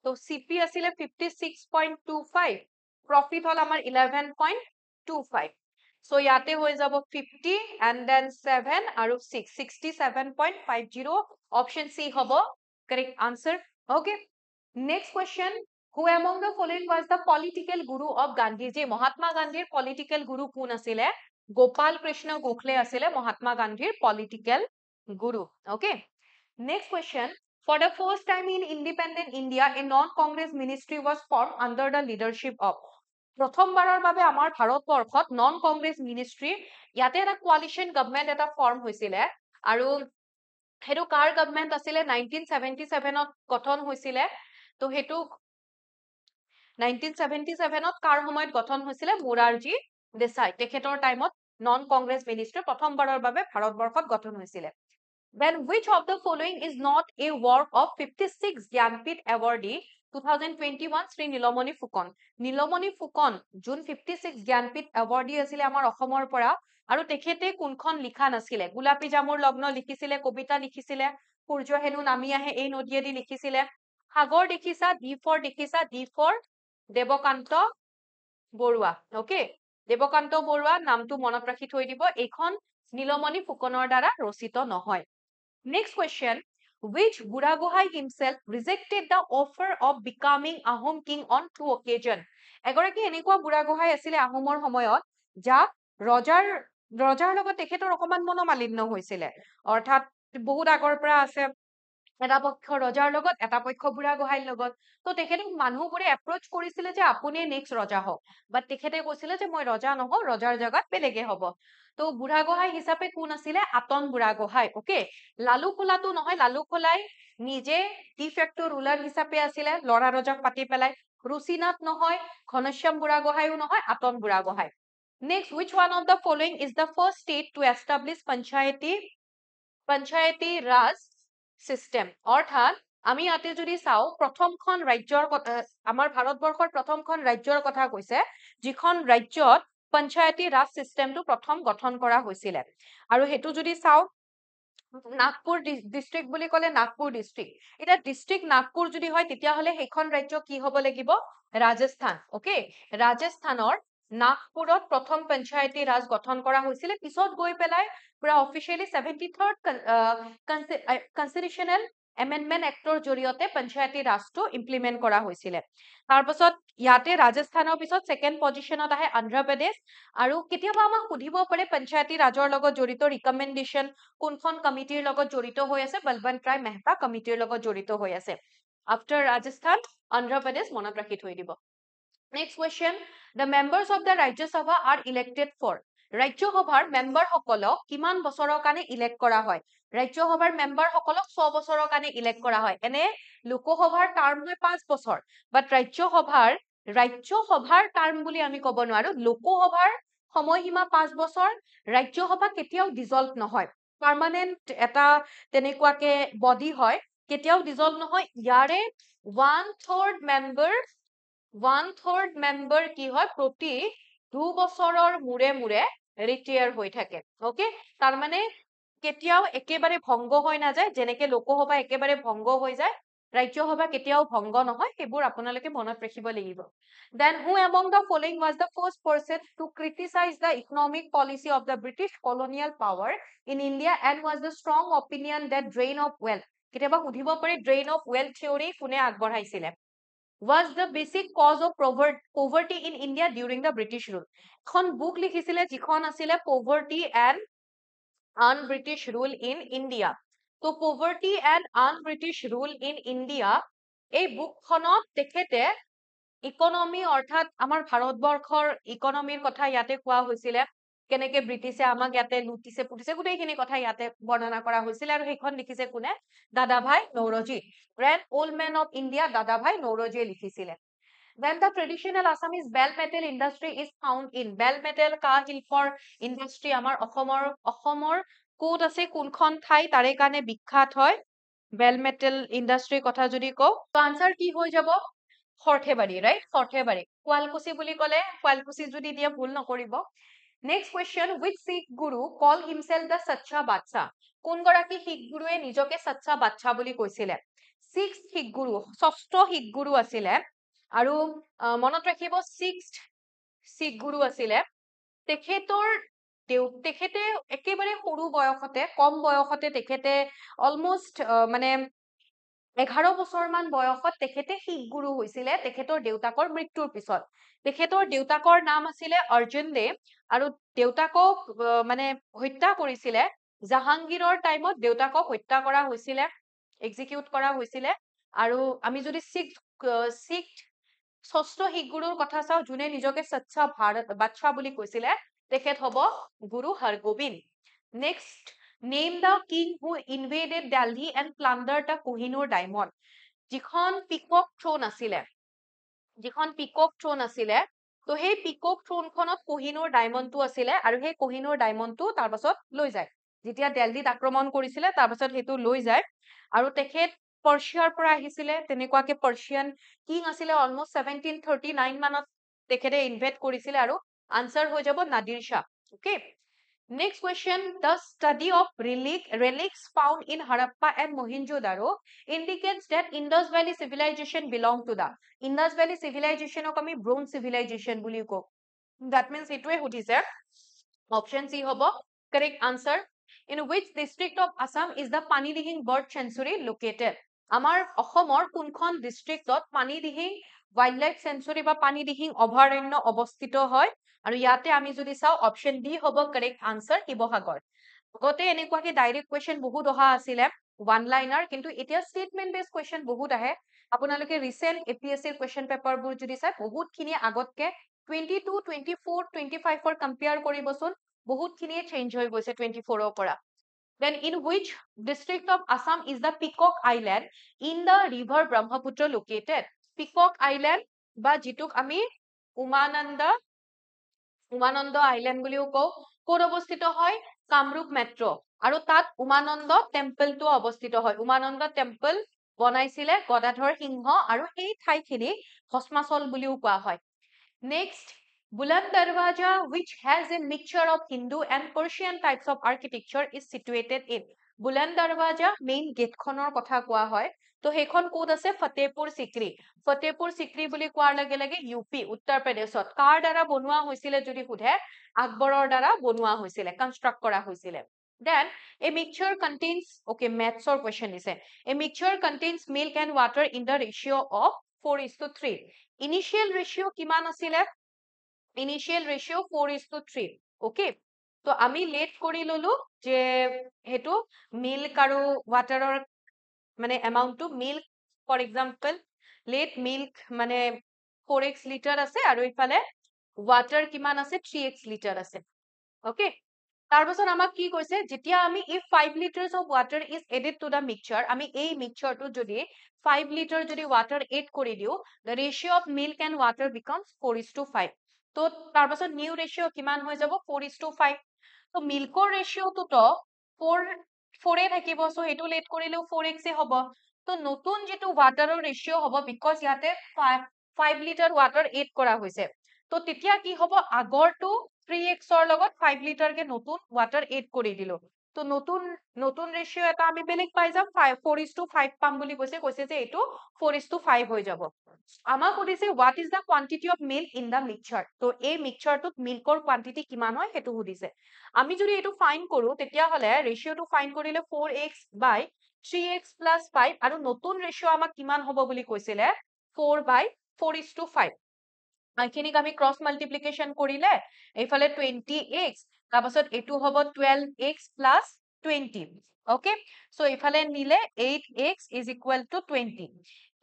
তো cp আছিলে 56.25 profit হল আমাৰ 11.25 so ইয়াতে হৈ যাব 50 and then 7 আৰু 6 67.50 option c হ'ব correct answer okay next question who among the following was the political guru of Gandhi যে মহাত্মা গান্ধীৰ political guru কোন আছিলে গোপাল কৃষ্ণ গোখলে আছিলে মহাত্মা গান্ধীৰ political guru okay next question for the first time in independent India a non-congress ministry was formed under the leadership of প্ৰথমবাৰৰ বাবে আমাৰ ভাৰতবৰ্ষত নন কংগ্ৰেছ মিনিষ্ট্ৰি ইয়াতে এটা কোয়ালিশন গভৰ্নমেন্ট এটা ফৰ্ম হৈছিলে আৰু হেতু কাৰ গভৰ্নমেন্ট আছিলে 1977 ত গঠন হৈছিলে তো হেতু 1977 ত কাৰ সময়ত গঠন হৈছিলে মোৰাৰজী দেশাই তেখেতৰ টাইমত নন কংগ্ৰেছ মিনিষ্ট্ৰি প্ৰথমবাৰৰ বাবে ভাৰতবৰ্ষত গঠন হৈছিলে then which of the following is not a work of 56 Jnanpith awardee 2021 Shri Nilmani Phukan. Nilmani Phukan যোন 56 জ্ঞানপীঠ এৱাৰ্ডী আছিলে আমাৰ অসমৰ পৰা, আৰু তেখেতে কোনখন লিখা নাছিলে? গোলাপী জামুৰ লগ্ন লিখিছিলে, কবিতা লিখিছিলে, সূৰ্য হেনো নামি আহে এই নদীয়েদি লিখিছিলে। সাগৰ দেখিছা, দেখিছা, দেৱকান্ত বৰুৱা। অকে, দেৱকান্ত বৰুৱা নামটো মনত ৰাখি থৈ দিব, এইখন নীলমণি ফুকনৰ দ্বাৰা ৰচিত নহয়। Next question, which Buragোহাঁই himself rejected the offer of becoming Ahom king on 2 occasion? এগৰাকী এনেকুৱা বুঢ়াগোহাঁই আছিলে আহোমৰ সময়ত যাক ৰজাৰ লগত তেখেতৰ অকমান মনোমালিন্য হৈছিলে, অৰ্থাৎ বহুত আগৰ পৰা আছে এটা পক্ষ ৰজাৰ লগত, এটা পক্ষ বুঢ়াগোহাঁইৰ লগত। তো তেখেতক মানুহবোৰে এপ্ৰচ কৰিছিলে যে আপুনি নেক্সট ৰজা হওক, বাট তেখেতে কৈছিলে যে মই ৰজা নহওঁ, ৰজাৰ জেগাত বেলেগে হ'ব। তো বুঢ়াগোহাঁই হিচাপে কোন আছিলে? আতন বুঢ়াগোহাঁই। অকে, লালু খোলাটো নহয়, লালু খোলাই নিজে ডিফেক্টো ৰুলাৰ হিচাপে আছিলে লৰা ৰজাক পাতি পেলাই। ৰুচিনাথ নহয়, ঘনশ্যাম বুঢ়াগোহাঁইও নহয়, Atan Burhagohain. Next, which one of the following is the first state to establish Panchayati Raj system? অৰ্থাৎ আমি ইয়াতে যদি চাওঁ, প্ৰথমখন ৰাজ্যৰ কথা, আমাৰ ভাৰতবৰ্ষৰ প্ৰথমখন ৰাজ্যৰ কথা কৈছে, যিখন ৰাজ্যত পঞ্চায়তী ৰাজ চিষ্টেমটো প্ৰথম গঠন কৰা হৈছিলে। আৰু সেইটো যদি চাওঁ, নাগপুৰ ডিষ্ট্ৰিক্ট বুলি ক'লে নাগপুৰ ডিষ্ট্ৰিক্ট। এতিয়া ডিষ্ট্ৰিক্ট নাগপুৰ যদি হয় তেতিয়াহ'লে সেইখন ৰাজ্য কি হ'ব লাগিব? ৰাজস্থান। অকে, ৰাজস্থানৰ নাগপুৰত প্ৰথম পঞ্চায়তী ৰাজ গঠন কৰা হৈছিলে, পিছত গৈ পেলাই পুৰা officially 73rd constitutional amendment actor জৰিয়তে পঞ্চায়তী ৰাজটো ইমপ্লিমেণ্ট কৰা হৈছিলে। তাৰপাছত ইয়াতে ৰাজস্থানৰ পিছত ছেকেণ্ড পজিশ্যনত আহে অন্ধ্ৰপ্ৰদেশ। আৰু কেতিয়াবা আমাক সুধিব পাৰে পঞ্চায়তী ৰাজৰ লগত জড়িত ৰিকমেণ্ডেশ্যন কোনখন কমিটিৰ লগত জড়িত হৈ আছে? বলৱন্ত ৰায় মেহতা কমিটিৰ লগত জড়িত হৈ আছে। আফটাৰ ৰাজস্থান, অন্ধ্ৰপ্ৰদেশ মনত ৰাখি থৈ দিব। Next question, the members of the Rajya Sabha are elected for? ৰাজ্যসভাৰ মেম্বাৰসকলক কিমান বছৰৰ কাৰণে ইলেক্ট কৰা হয়? ৰাজ্যসভাৰ মেম্বাৰসকলক 6 বছৰৰ কাৰণে ইলেক্ট কৰা হয়। এনে লোকসভাৰ টাৰ্ম হয় 5 বছৰ, বাট ৰাজ্যসভাৰ টাৰ্ম বুলি আমি ক'ব নোৱাৰো। লোকসভাৰ সময়সীমা 5 বছৰ, ৰাজ্যসভা কেতিয়াও ডিজলভ নহয়, পাৰ্মানেণ্ট এটা তেনেকুৱাকে বডি হয়, কেতিয়াও ডিজলভ নহয়। ইয়াৰে 1/3 মেম্বাৰ কি হয়? প্ৰতি 2 বছৰৰ মূৰে মূৰে ৰিটায়াৰ হৈ থাকে। অকে, তাৰমানে কেতিয়াও একেবাৰে ভংগ হৈ নাযায়, যেনেকে লোকসভা একেবাৰে ভংগ হৈ যায়, ৰাজ্যসভা কেতিয়াও ভংগ নহয়, সেইবোৰ আপোনালোকে মনত ৰাখিব লাগিব। Then who among the following was the first person to criticize the economic policy of the British colonial power in India and was the strong opinion that drain of wealth? কেতিয়াবা সুধিব পাৰে drain of wealth theory কোনে আগবঢ়াইছিলে? Was the basic cause of poverty in India during the British rule? এখন book লিখিছিলে যিখন আছিলে Poverty and Un-British Rule in India. তো Poverty and Un-British Rule in India এই বুকখনত তেখেতে ইকনমি, অৰ্থাৎ আমাৰ ভাৰতবৰ্ষৰ ইকনমিৰ কথা ইয়াতে কোৱা হৈছিলে, কেনেকে ব্ৰিটিছে আমাক ইয়াতে লুটিছে পুতিছে, গোটেইখিনি কথা ইয়াতে বৰ্ণনা কৰা হৈছিলে। আৰু সেইখন লিখিছে কোনে? Dadabhai Naoroji, grand old man of India Dadabhai নৌৰোজীয়ে লিখিছিলে। When the traditional Assamese bell metal industry is found in? Bell metal কাঁহ শিল্পৰ ইণ্ডাষ্ট্ৰি আমাৰ অসমৰ ক'ত আছে, কোনখন ঠাই তাৰে কাৰণে বিখ্যাত হয়? বেল মেটেল ইণ্ডাষ্ট্ৰিৰ কথা যদি কওঁ, আনসাৰ কি হৈ যাব? সৰ্থেবাৰী, ৰাইট? সৰ্থেবাৰী। শুৱালকুছি বুলি ক'লে শুৱালকুছি যদি দিয়ে ভুল নকৰিব। Next question, which Sikh guru call himself the Sacha Badshah? কোনগৰাকী শিখ গুৰুৱে নিজকে সচ্চা বাদশাহ বুলি কৈছিলে? ছিক্স শিখ গুৰু, ষষ্ঠ শিখ গুৰু আছিলে। আৰু মনত ৰাখিব, ছিক্স শিখ গুৰু আছিলে। তেখেতে একেবাৰে সৰু বয়সতে, কম বয়সতে তেখেতে অলমষ্ট মানে 11 বছৰ মান বয়সত তেখেতে শিখ গুৰু হৈছিলে তেখেতৰ দেউতাকৰ মৃত্যুৰ পিছত। তেখেতৰ দেউতাকৰ নাম আছিলে অৰ্জুন দেৱ, আৰু দেউতাকক মানে হত্যা কৰিছিলে জাহাংগীৰৰ টাইমত, দেউতাকক হত্যা কৰা হৈছিলে, এক্সিকিউট কৰা হৈছিলে। আৰু আমি যদি ষষ্ঠ শিখ গুৰুৰ কথা চাওঁ, যোনে নিজকে সচ্চা বাদশাহ বুলি কৈছিলে, তেখেত হ'ব Guru Hargobind. Next, name the king who invaded Delhi and plundered the Kohinoor diamond? যিখন পিকক থ্ৰন আছিলে, তো সেই পিকক থ্ৰনখনত কোহিনুৰ ডায়মণ্ডটো আছিলে, আৰু সেই কোহিনুৰ ডায়মণ্ডটো তাৰ পাছত লৈ যায়, যেতিয়া দিল্লীত আক্ৰমণ কৰিছিলে তাৰ পাছত সেইটো লৈ যায়। আৰু তেখেত পাৰ্চিয়াৰ পৰা আহিছিলে তেনেকুৱাকে পাৰ্চিয়ান কিং আছিলে অলমোষ্ট 1739 মানত তেখেতে ইনভেট কৰিছিলে আৰু আনসাৰ হৈ যাব নাদিৰ শাহ okay Next question, the study of relics found in Harappa and Mohenjo-daro indicates that Indus Valley civilization belonged to the Indus Valley civilization of kami Bronze civilization বুলি কওঁ that means এটোৱে সুধিছে option C হ'ব correct answer in which district of Assam is the Panidihing bird sanctuary located আমাৰ অসমৰ কোনখন ডিস্ট্ৰিক্টত Panidihing wildlife sanctuary বা পানীদিহিং অভয়াৰণ্য অৱস্থিত হয় আৰু ইয়াতে আমি যদি চাও অপশন ডি হ'ব কাৰেক্ট আনসাৰ শিৱসাগৰ আগতে এনেকুৱাকে ডাইৰেক্ট কোৱেশ্চন বহুত অহা আছিলে ওৱান লাইনাৰ কিন্তু এতিয়া ষ্টেটমেন্ট বেস কোৱেশ্চন বহুত আহে আপোনালোকে ৰিসেন্ট এপিএসসি ৰ কোৱেশ্চন পেপাৰ বোৰ যদি চাই বহুত খিনি আগতকে 22 24 25 ৰ কম্পেয়াৰ কৰিবচোন বহুত খিনি চেঞ্জ হৈ গৈছে 24 ৰ পৰা Then in which district of Assam is the Peacock Island in the river Brahmaputra located? Peacock Island বা যিটোক আমি উমানন্দ আইল্যান্ড বুলিও কওঁ ক'ত অৱস্থিত হয় কামৰূপ মেট্ৰ আৰু তাত উমানন্দ টেম্পলটো অৱস্থিত হয় উমানন্দ টেম্পল বনাইছিলে গদাধৰ সিংহ আৰু সেই ঠাইখিনি ভস্মাচল বুলিও কোৱা হয় next Buland Darwaja, which has a mixture of Hindu and Persian types of architecture, is situated in Buland Darwaja main gate khonor kotha koa hoy to hekhon kod ase Fatehpur Sikri boli koar lage lage UP Uttar Pradeshot kar dara bonua hoisile jodi hudhe Akbaror dara bonua hoisile construct kora hoisile then a mixture contains okay maths or question is a mixture contains milk and water in the ratio of 4:3 initial ratio kiman asile Initial ratio 4:3 okay তো আমি late কৰি ললো যে হেতু milk আৰু ওয়াটাৰৰ মানে এমাউন্টটো milk for example let milk মানে 4x লিটাৰ আছে আৰু ইফালে ওয়াটাৰ কিমান আছে 3x লিটাৰ আছে okay তাৰপাছত আমাক কি কৈছে যেতিয়া আমি if 5 liters of water is added to the mixture আমি এই মিক্সচাৰটো যদি 5 লিটাৰ যদি ওয়াটাৰ এড কৰি দিও the ratio of milk and water becomes 4:5 তো তাৰপাছত নিউ ৰেশিও কিমান হৈ যাব 4:5 তো মিল্কৰ ৰেশিওটো তো 4 এ থাকিব সো এটো লেট কৰিলেও 4x এ হ'ব তো নতুন যেটো ওয়াটাৰৰ ৰেশিও হ'ব বিকজ ইয়াতে 5 লিটাৰ ওয়াটাৰ এড কৰা হৈছে তো তেতিয়া কি হ'ব আগৰটো 3x ৰ লগত 5 লিটাৰ কে নতুন ওয়াটাৰ এড কৰি দিলো তো নতুন ৰেশিও এটা আমি বেলেগ পাই যাম 4:5 পাম বুলি কৈছে যে এটো 4:5 হৈ যাব আমাক সুধিছে what is the quantity of milk in the mixture তো এই মিক্সচাৰটোত মিল্কৰ কোৱান্টিটি কিমান হয় হেতু সুধিছে আমি যদি এটো ফাইন কৰো তেতিয়া হলে ৰেশিওটো ফাইন কৰিলে 4x by 3x plus 5 আৰু নতুন ৰেশিও আমাক কিমান হ'ব বুলি কৈছিলে 4 by 4:5 এইখিনিক আমি ক্ৰস মাল্টিপ্লিকেশন কৰিলে এইফালে 20x তাৰপাছত এটো হ'ব 12x plus 20 okay so এইফালে নিলে 8x is equal to 20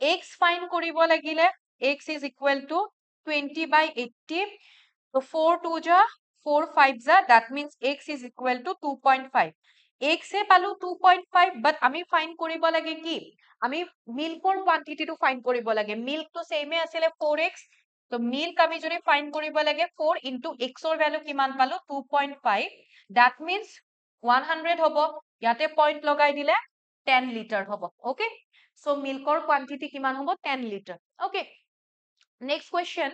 x fine কৰিব লাগিলে x is equal to 20 by 80 so 4 2 ja 4 5 ja that means x is equal to 2.5 x এ পালো 2.5 but আমি ফাইন কৰিব লাগে কি আমি মিল্কৰ কোয়ান্টিটিটো ফাইন কৰিব লাগে মিল্ক তো সেমে আছিল 4x তো মিল্ক আমি যদি ফাইন কৰিব লাগে 4 into x ৰ ভ্যালু কিমান পালো 2.5 that means 100 হ'ব ইয়াতে পইণ্ট লগাই দিলে 10 লিটাৰ হ'ব ওকে সো মিল্কৰ কোয়ান্টিটি কিমান হ'ব 10 litre okay next question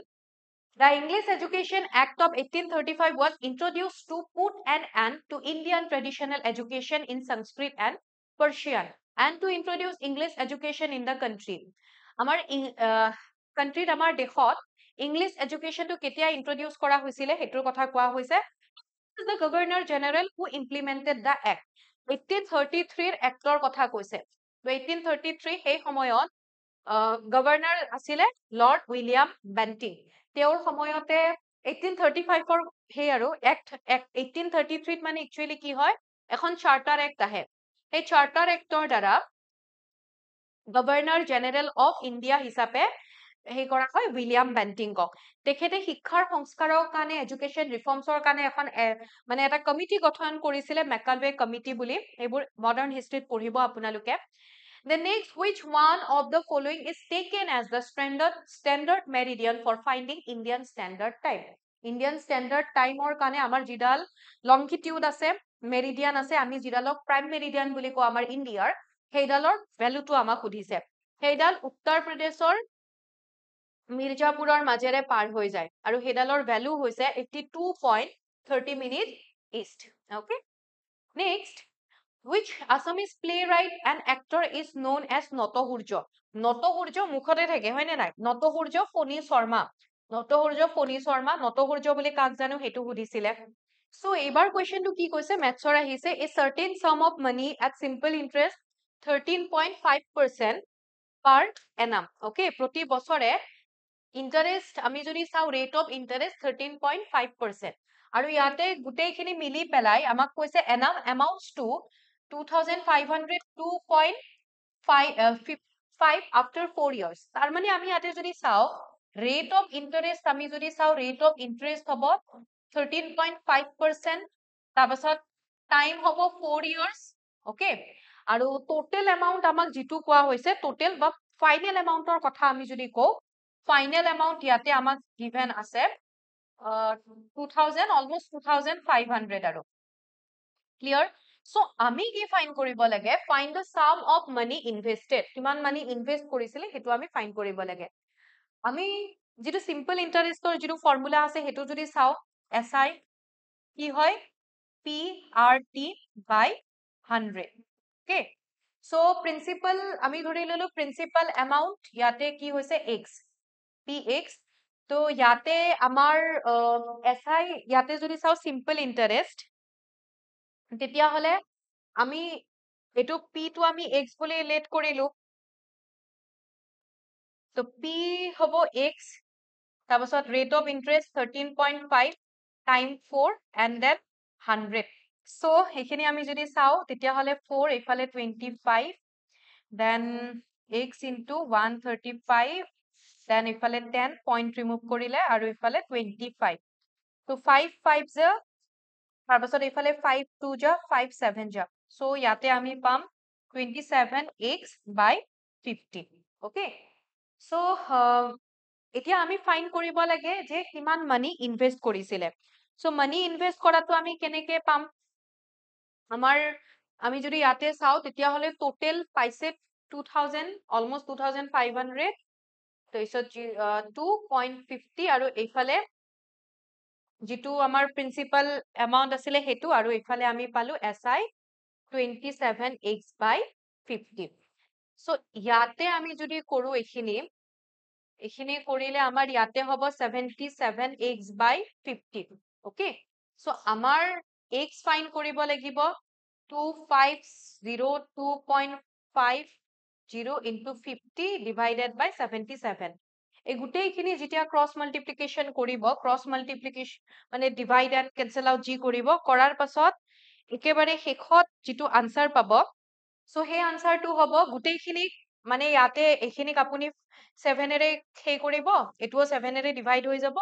The English Education Act of 1835 was introduced to put an end to Indian traditional education in Sanskrit and Persian and to introduce English education in the country. Amar country amar dekhot English education to ketia introduce kora hoisile hetur kotha koa hoise the Governor General who implemented the act 1833 ৰ actor kotha koise to 1833 সেই সময়ত governor আছিলে lord William Bentinck তেওঁৰ সময়তে 1835 ৰ হে আৰু act 1833 মানে একচুয়ালি কি হয় এখন চাৰ্টাৰ এক্ট আহে এই চাৰ্টাৰ এক্টৰ দ্বাৰা গভৰ্ণৰ জেনেৰেল অফ ইণ্ডিয়া হিচাপে হে কৰা হয় উইলিয়াম বেন্টিংকক তেখেতে শিক্ষাৰ সংস্কাৰৰ কাৰণে এডুকেশন ৰিফৰ্মছৰ কাৰণে এখন মানে এটা কমিটি গঠন কৰিছিলে মেকালৱে কমিটি বুলি এইবোৰ মডাৰ্ন হিষ্ট্ৰীত পঢ়িব আপোনালোকে The next, which one of the following is taken as the standard meridian for finding Indian Standard Time? Indian Standard Time or kane amar jidal longitude ase meridian ase ami jidalok prime meridian boli ko amar India সেইডালৰ ভ্যালুটো আমাক সুধিছে সেইডাল উত্তৰ প্ৰদেশৰ মিৰ্জাপুৰৰ মাজেৰে পাৰ হৈ যায় আৰু সেইডালৰ value হৈছে 82.30 minute east okay next which Assamese playwright and actor is known as নটসূৰ্য নটসূৰ্য মুখতে থাকে হয় নে নাই নটসূৰ্য ফণী শৰ্মা নটসূৰ্য বুলি কাক জানো হেতু সুধিছিলে so এইবাৰ কোৱেশ্চনটো কি কৈছে মেথছৰ আহিছে a certain sum of money at simple interest 13.5% per annum okay প্ৰতি বছৰে ইন্টাৰেস্ট আমি যদি চাও ৰেট অফ ইন্টাৰেস্ট 13.5% আৰু ইয়াতে গুটেইখিনি মিলি পেলাই আমাক কৈছে এনাম এমাউন্টস টু 2502.5 after 4 years তাৰ মানে আমি ইয়াতে যদি চাও রেট অফ ইন্টারেস্ট আমি যদি চাও রেট অফ ইন্টারেস্ট হ'ব 13.5% তাৰপাছত টাইম হ'ব 4 years ওকে আৰু টোটাল এমাউন্ট আমাক যেটো কোৱা হৈছে টোটাল বা ফাইনাল এমাউন্টৰ কথা আমি যদি কও ফাইনাল এমাউন্ট ইয়াতে আমাক গিভেন আছে 2000 অলমোস্ট 2500 আৰু ক্লিয়াৰ সো আমি কি ফাইন কৰিব লাগে find the sum of money invested কিমান মানি ইনভেস্ট কৰিছিলে হেতু আমি ফাইন কৰিব লাগে আমি যেটো সিম্পল ইন্টাৰেস্টৰ যেটো ফৰ্মুলা আছে হেতু যদি চাও এসআই কি হয় পিআৰটি বাই 100 ওকে সো প্ৰিন্সিপাল আমি ধৰি ললো প্ৰিন্সিপাল এমাউন্ট ইয়াতে কি হৈছে x px তো ইয়াতে আমাৰ এসআই ইয়াতে যদি চাও সিম্পল ইন্টারেস্ট তেতিয়া হলে আমি এটো p টো আমি x বুলি লেট কৰিলো তো p হ'ব x তাৰপাছত rate of interest 13.5 time 4 and then 100 so এখিনি আমি যদি চাও তেতিয়া হলে 4 এফালে 25 then x into 135 then ইফালে 10 পইণ্ট ৰিমুভ কৰিলে আৰু ইফালে 25 তো 5 5 যা তাৰপাছত ইফালে 5 2 যা 5 7 যা সো ইয়াতে আমি পাম 27x by 50 ওকে সো এতিয়া আমি ফাইন কৰিব লাগে যে কিমান মানি ইনভেস্ট কৰিছিলে সো মানি ইনভেস্ট কৰাটো আমি কেনেকে পাম আমাৰ আমি যদি ইয়াতে চাও তেতিয়া হলে টোটাল পাইছে 2000 অলমোস্ট 2500 তাৰপিছত 2.50 আৰু এইফালে যেটো আমাৰ প্ৰিন্সিপাল এমাউন্ট আছিলে হেতু আৰু এইফালে আমি পালো এসআই 27x by 50 সো ইয়াতে আমি যদি কৰো এখিনি কৰিলে আমাৰ ইয়াতে হ'ব 77x by 50 ওকে সো আমাৰ x ফাইন কৰিব লাগিব 2502.50 into 50 divided by 77 এই গুটেইখিনি যেতিয়া ক্ৰস মাল্টিপ্লিকেশন কৰিব ক্ৰস মাল্টিপ্লিকেশন মানে ডিভাইড এন্ড ক্যানসেল আউট জি কৰিব কৰাৰ পাছত একেবাৰে শেষত যেটো আনসাৰ পাব সো হে আনসাৰটো হ'ব গুটেইখিনি মানে ইয়াতে এখিনিক আপুনি 7 এৰে সেই কৰিব এটো 7 এৰে ডিভাইড হৈ যাব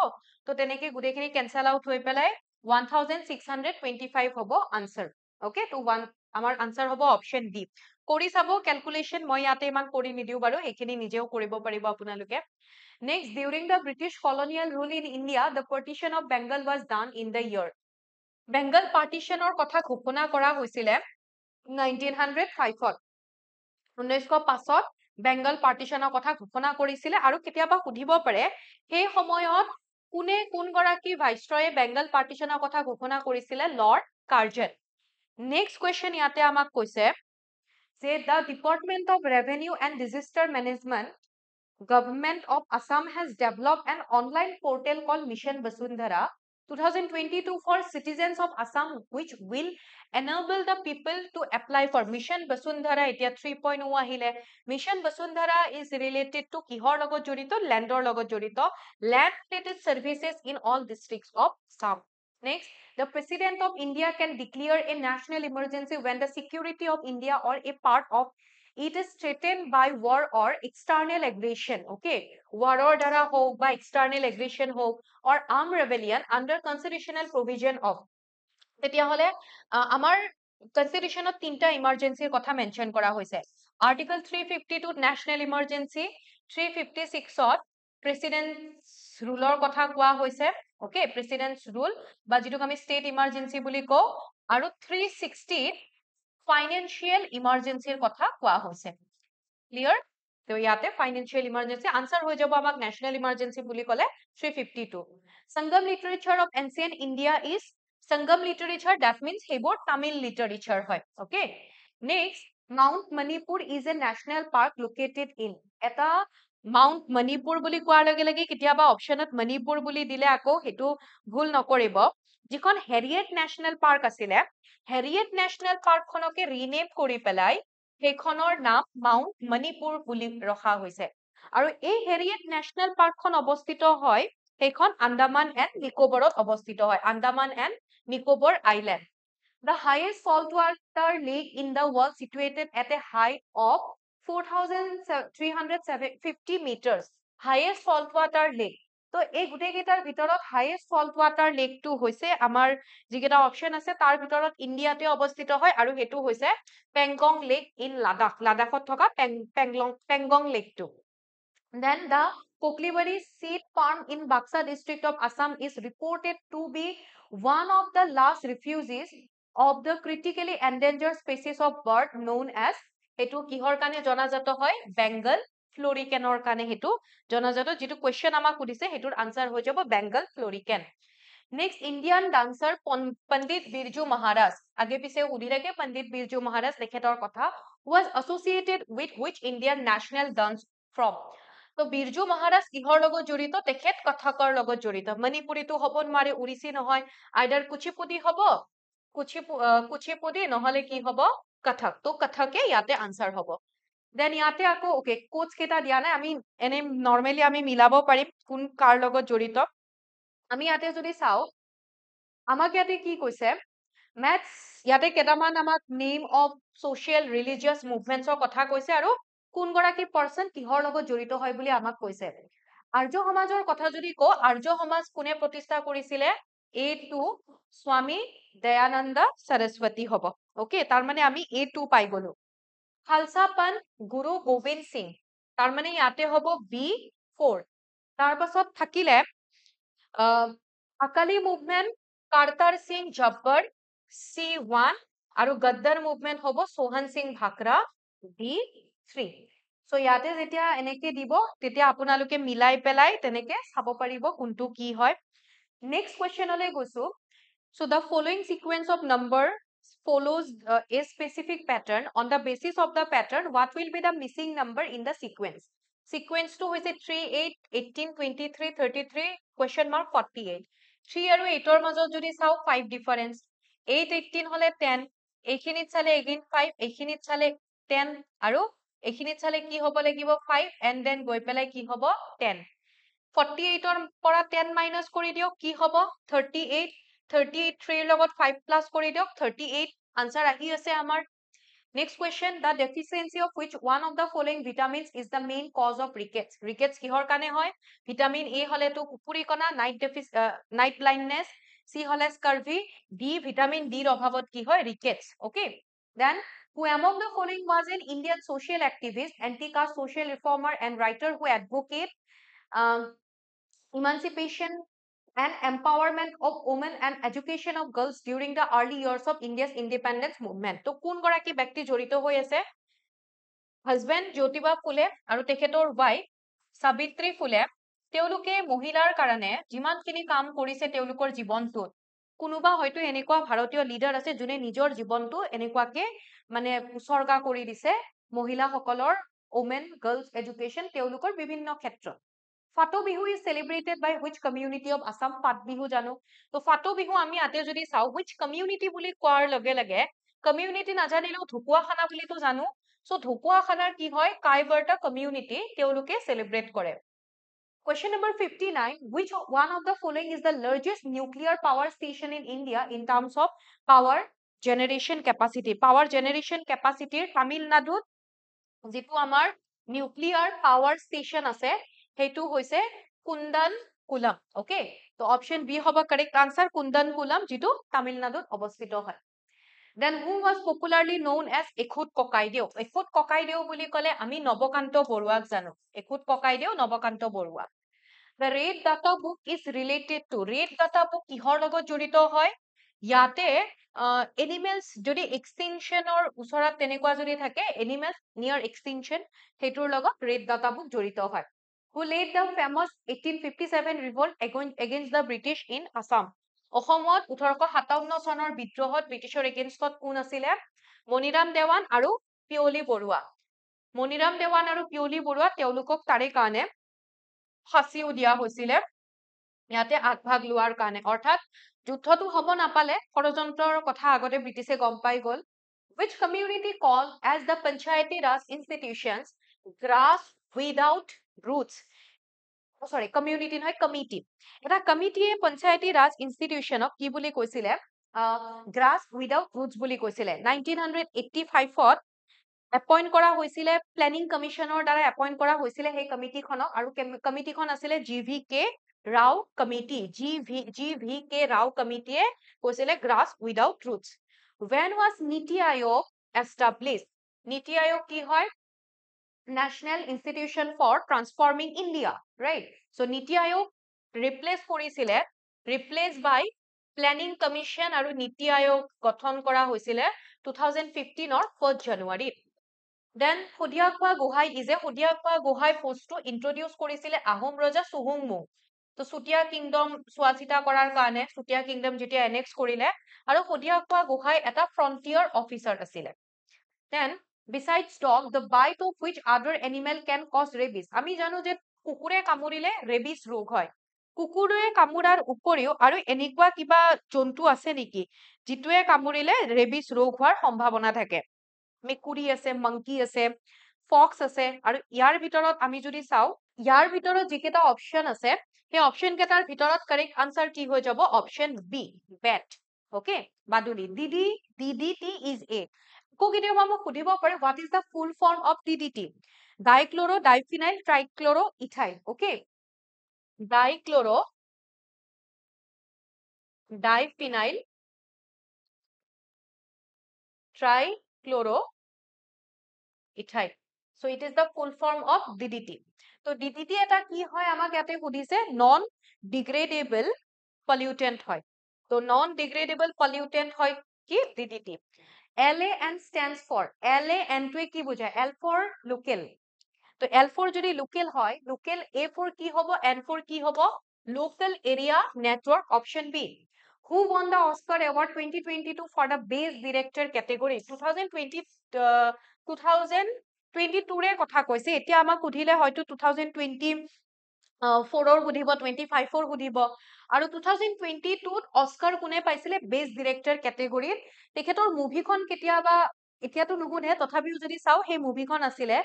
তো তেনেকে গুটেইখিনি ক্যানসেল আউট হৈ পেলাই 1625 হ'ব আনসাৰ ওকে তো আমাৰ আনসাৰ হ'ব অপশন ডি কৰি চাব ক্যালকুলেশন মই ইয়াতে ইমান কৰি নিদিও বাৰু এখিনি নিজেও কৰিব পাৰিব আপোনালোকে next during the British colonial rule in India the partition of Bengal was done in the year Bengal partitionৰ কথা ঘোষণা কৰা হৈছিলে 1905 1905 বেংগল পাৰ্টিশনৰ কথা ঘোষণা কৰিছিলে আৰু কেতিয়াবা সুধিব পাৰে সেই সময়ত কোনে কোন গৰাকী ভাইসৰয়ে বেংগল পাৰ্টিশনৰ কথা ঘোষণা কৰিছিলে লৰ্ড কাৰ্জন নেক্সট কোৱেশ্চন ইয়াতে আমাক কৈছে যে the Department of Revenue and Disaster Management Government of Assam has developed an online portal called Mission Basundhara 2022 for citizens of Assam which will enable the people to apply for Mission Basundhara etia 3.0 ahile Mission Basundhara is related to kihor logot jorito landor logot jorito land related services in all districts of Assam next the president of India can declare a national emergency when the security of India or a part of it is threatened by war or external aggression okay war or dara hok ba external aggression hok or armed rebellion under constitutional provision of তেতিয়া হলে আমাৰ কনস্টিটিউশনত তিনটা ইমাৰ্জেন্সিৰ কথা mention কৰা হৈছে article 352 national emergency 356 ত প্ৰেসিডেন্টস ৰুলৰ কথা কোৱা হৈছে ওকে প্ৰেসিডেন্টস ৰুল বা যেটো আমি স্টেট ইমাৰ্জেন্সি বুলি কও আৰু 360 ফাইনেন্সিয়েল ইমাৰ্জেঞ্চিৰ কথা কোৱা হৈছে ক্লিয়াৰ তো ইয়াতে ফাইনেন্সিয়েল ইমাৰ্জেঞ্চি আনসাৰ হৈ যাব আমাক নেশনেল ইমাৰ্জেঞ্চি বুলি ক'লে 352 Sangam literature of ancient India is Sangam literature that means সেইবোৰ তামিল লিটাৰেচাৰ হয় okay next mount Manipur is a national park located in এটা মাউণ্ট মণিপুৰ বুলি কোৱাৰ লগে লগে কেতিয়াবা অপচনত মণিপুৰ বুলি দিলে আকৌ সেইটো ভুল নকৰিব যিখন হেৰিয়েট নেশনেল পাৰ্ক আছিলে হেৰিয়েট নেশনেল পাৰ্কখনকে ৰিনেম কৰি পেলাই সেইখনৰ নাম মাউণ্ট মণিপুৰ বুলি ৰখা হৈছে আৰু এই হেৰিয়েট নেশনেল পাৰ্কখন অৱস্থিত হয় সেইখন আন্দামান এণ্ড নিকোবৰত অৱস্থিত হয় Andaman and Nicobar island The highest saltwater lake in the world situated at a height of 4,350 meters. Highest saltwater lake. তো এই গোটেইকেইটাৰ ভিতৰত highest saltwater lake টো হৈছে আমাৰ যিকেইটা অপচন আছে তাৰ ভিতৰত ইণ্ডিয়াতে অৱস্থিত হয় আৰু সেইটো হৈছে পেংগং লেক ইন লাডাখ লাডাখত থকা Pangong লেকটো Then the Koklibari seed farm in Baksa district of Assam is reported to be one of the last refugees of the critically endangered species of bird known as hetu kihor kane jonajato hoy Bengal floricanor kane hetu jonajato jitu question amak kudise hetur answer hoy jabo Bengal florican Next Indian dancer Pandit Birju Maharaj age pise udi rage Pandit Birju Maharaj lekhetor kotha was associated with which Indian national dance from তো বিৰজু মহাৰাজ কিহৰ লগত জড়িত তেখেত কথাকৰ লগত জড়িত মণিপুৰীটো হ'ব নোৱাৰে উৰিছি নহয় আইদাৰ কুচিপুডি হ'ব কুচিপুডি নহলে কি হ'ব কথক তো কথকে ইয়াতে আনসাৰ হ'ব দেন ইয়াতে আকৌ ওকে কোচ কেটা দিয়া নাই আমি এনে নরমালি আমি মিলাব পাৰিম কোন কাৰ লগত জড়িত আমি ইয়াতে যদি চাও আমাক ইয়াতে কি কৈছে ম্যাথছ ইয়াতে কেটামান আমাক নেম অফ সোশিয়াল ৰিলিজিয়াছ মুভমেন্টছৰ কথা কৈছে আৰু কোন গৰাকী পাৰ্সন কিহৰ লগত জড়িত হয় বুলি আমাক কৈছে আৰ্য সমাজৰ কথা যদি কও আৰ্য সমাজ কোনে প্ৰতিষ্ঠা কৰিছিলে A2 স্বামী দয়ানন্দ সৰস্বতী হ'ব ওকে তাৰ মানে আমি A2 পাই গলো খালসা পান গুৰু গোবিন্দ সিং তাৰ মানে ইয়াতে হ'ব B4 তাৰ পাছত থাকিলে আকালি মুভমেন্ট কাৰ্টাৰ সিং জব্বৰ C1 আৰু গদ্দাৰ মুভমেন্ট হ'ব সোহন সিং ভাকৰা D3 সো ইয়াতে যেতিয়া এনেকে দিব তেতিয়া আপোনালোকে মিলাই পেলাই তেনেকে চাব পাৰিব কোনটো কি হয় নেক্সট কোৱেশ্চনলৈ গৈছো so the following sequence of number follows a specific pattern on the basis of the pattern what will be the missing number in the sequence to hoise 3 8 18 23 33 question mark 48 3 আৰু 8 ৰ মাজত যদি চাও 5 ডিফাৰেন্স 8 18 হলে 10 এইখিনিত চালে again 5 এইখিনিত চালে 10 আৰু এইখিনিত চালে কি হ'ব লাগিব 5 and then গৈ পেলাই কি হ'ব 10 48 ৰ পৰা 10 মাইনাস কৰি দিও কি হ'ব 38 38 3 ৰ লগত 5 প্লাস কৰি দিও 38 আনসাৰ আহি আছে আমাৰ Next question, the deficiency of which one of the following vitamins is the main cause of rickets? Rickets kihor kane hoy? Vitamin A hole to kupuri kona, night blindness, C hole scurvy, D vitamin D obhavot ki hoy? Rickets. Okay. Then who among the following was an Indian social activist, anti-caste social reformer and writer who advocate emancipation and empowerment of women and education of girls during the early years of India's independence movement. তো কোন গৰাকী ব্যক্তি জড়িত হৈ আছে husband Jyotiba ফুলে আৰু তেখেতৰ ওয়াইফ সাবিত্ৰী ফুলে তেওঁলোকে মহিলাৰ কাৰণে যিমানখিনি কাম কৰিছে তেওঁলোকৰ জীৱনটোত কোনোবা হয়তো এনেকুৱা ভাৰতীয় লিডাৰ আছে যোনে নিজৰ জীৱনটো এনেকুৱাকে মানে উৎসৰ্গা কৰি দিছে মহিলাসকলৰ women girls education তেওঁলোকৰ বিভিন্ন ক্ষেত্ৰত Fato Bihu is celebrated by which community of Assam? Fat Bihu jano. So Fato Bihu ami ate jodi sao which community buli koar lage lage community na janilo dhukua khana buli to janu. So dhukua khanar ki hoy Kaiberta community teoluke celebrate kore. Question number 59. Which one of the following is the largest nuclear power station in India in terms of power generation capacity? Power generation capacity Tamil Nadu jitu amar nuclear power station ase হেতু হৈছে Kundan coulomb okay তো option B হ'ব correct answer Kundan coulomb যেটো তামিলনাডুত অবস্থিত হয় then হু ওয়াজ popularly known as এখুত ককাইদেউ বুলি কলে আমি নবকান্ত বৰুৱাক জানো এখুত ককাইদেউ Nabakanta Barua The red data book is related to red data book কিহৰ লগত জড়িত হয় ইয়াতে এনিমেলছ যদি এক্সটিংশনৰ ওচৰত তেনেকুৱা যদি থাকে এনিমেলছ নিয়াৰ এক্সটিংশন সেইটোৰ লগত ৰেড ডাটা বুক জড়িত হয় who led the famous 1857 revolt against the British in Assam অসমত 1857 চনৰ বিদ্ৰোহত ব্ৰিটিছৰ এগেইনষ্টত কোন আছিলে মণিৰাম দেৱান আৰু পিয়লি বৰুৱা মণিৰাম দেৱান আৰু পিয়লি বৰুৱা তেওঁলোকক তাৰে কাৰণে ফাঁচিও দিয়া হৈছিলে ইয়াতে আগভাগ লোৱাৰ কাৰণে অৰ্থাৎ যুদ্ধটো হ'ব নাপালে ষড়যন্ত্ৰৰ কথা আগতে ব্ৰিটিছে গম পাই গ'ল which community called as the Panchayati Raj institutions grass without roots sorry community নহয় committee এটা কমিটিয়ে পঞ্চায়তী ৰাজ ইনষ্টিটিউচনক কি বুলি কৈছিলে গ্ৰাছ উইদাউট ৰুটছ বুলি কৈছিলে 1985ত এপইন্ট কৰা হৈছিলে প্লেনিং কমিশনৰ দ্বাৰা এপইন্ট কৰা হৈছিলে সেই কমিটিখনক আৰু কমিটিখন আছিলে GVK Rao committee GVK Rao কমিটিয়ে কৈছিলে grass without routes when was নীতি আয়োগ established নীতি আয়োগ কি হয় National Institution for Transforming India, right? So Niti Aayog replaced by Planning Commission আৰু Niti Aayog গঠন কৰা হৈছিলে 2015 or 1st January. Then Hodiakwa Gohai Hodiakwa Gohai post to introduce কৰিছিলে আহোম ৰজা সুহুংমুং তো সুতিয়া কিংডম সোৱাচিতা কৰাৰ কাৰণে সুতিয়া কিংডম যেতিয়া এনেক্স কৰিলে আৰু হদিয়াকোৱা গোহাই এটা ফ্ৰন্টিয়াৰ অফিচাৰ আছিলে then besides dog the bite of which other animal can cause rabies আমি জানো যে কুকুৰে কামুৰিলে ৰেবিস ৰোগ হয় কুকুৰে কামুৰাৰ উপৰিও আৰু এনেকুৱা কিবা জন্তু আছে নেকি যিটোৱে কামুৰিলে ৰেবিস ৰোগ হোৱাৰ সম্ভাৱনা থাকে মেকুৰী আছে মংকি আছে ফক্স আছে আৰু ইয়াৰ ভিতৰত আমি যদি চাও ইয়াৰ ভিতৰত যিকেইটা অপচন আছে সেই অপচন কেইটাৰ ভিতৰত কাৰেক্ট আনসাৰ কি হৈ যাব অপচন বি বেট ওকে বাদুলি DDT is a কো কেতিয়াবা মোক সুধিব পাৰে what is the full form of DDT dichloro diphenyl trichloro ethyl okay dichloro diphenyl trichloro ethyl so it is the full form of DDT so DDT এটা কি হয় আমাক ইয়াতে সুধিছে non degradable pollutant হয় so non degradable pollutant হয় কি DDT LAN stands for LAN টোৱে কি বুজায় L for local তো L for যদি local হয় local A for কি হ'ব N for কি হ'ব local area network option B who won the Oscar Award 2022 for the Best Director category 2022 ৰে কথা কৈছে এতিয়া আমাক সুধিলে হয়তো 2024 ৰ সুধিব 25 ৰ সুধিব আৰু 2022 ত অস্কাৰ কোনে পাইছিলে বেষ্ট ডিৰেক্টৰ কেটেগৰীত তেখেতৰ মুভিখন কেতিয়াবা এতিয়াতো নুহুধে তথাপিও যদি চাও সেই মুভিখন আছিলে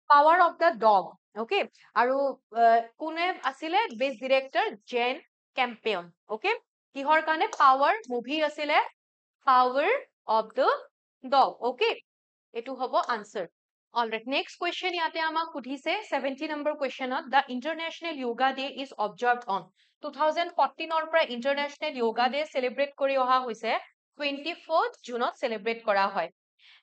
power of the dog okay আৰু কোনে আছিলে বেষ্ট ডিৰেক্টৰ জেন কেম্পিয়ন ওকে কিহৰ কাৰণে পাৱাৰ মুভি আছিলে power of the dog okay এটো হ'ব আনসাৰ Alright, next question ইয়াতে আমাক সুধিছে 70 number question the International Yoga Day is observed on 2014 ৰ পৰা International Yoga Day celebrate কৰি অহা হৈছে 24th June celebrate কৰা হয়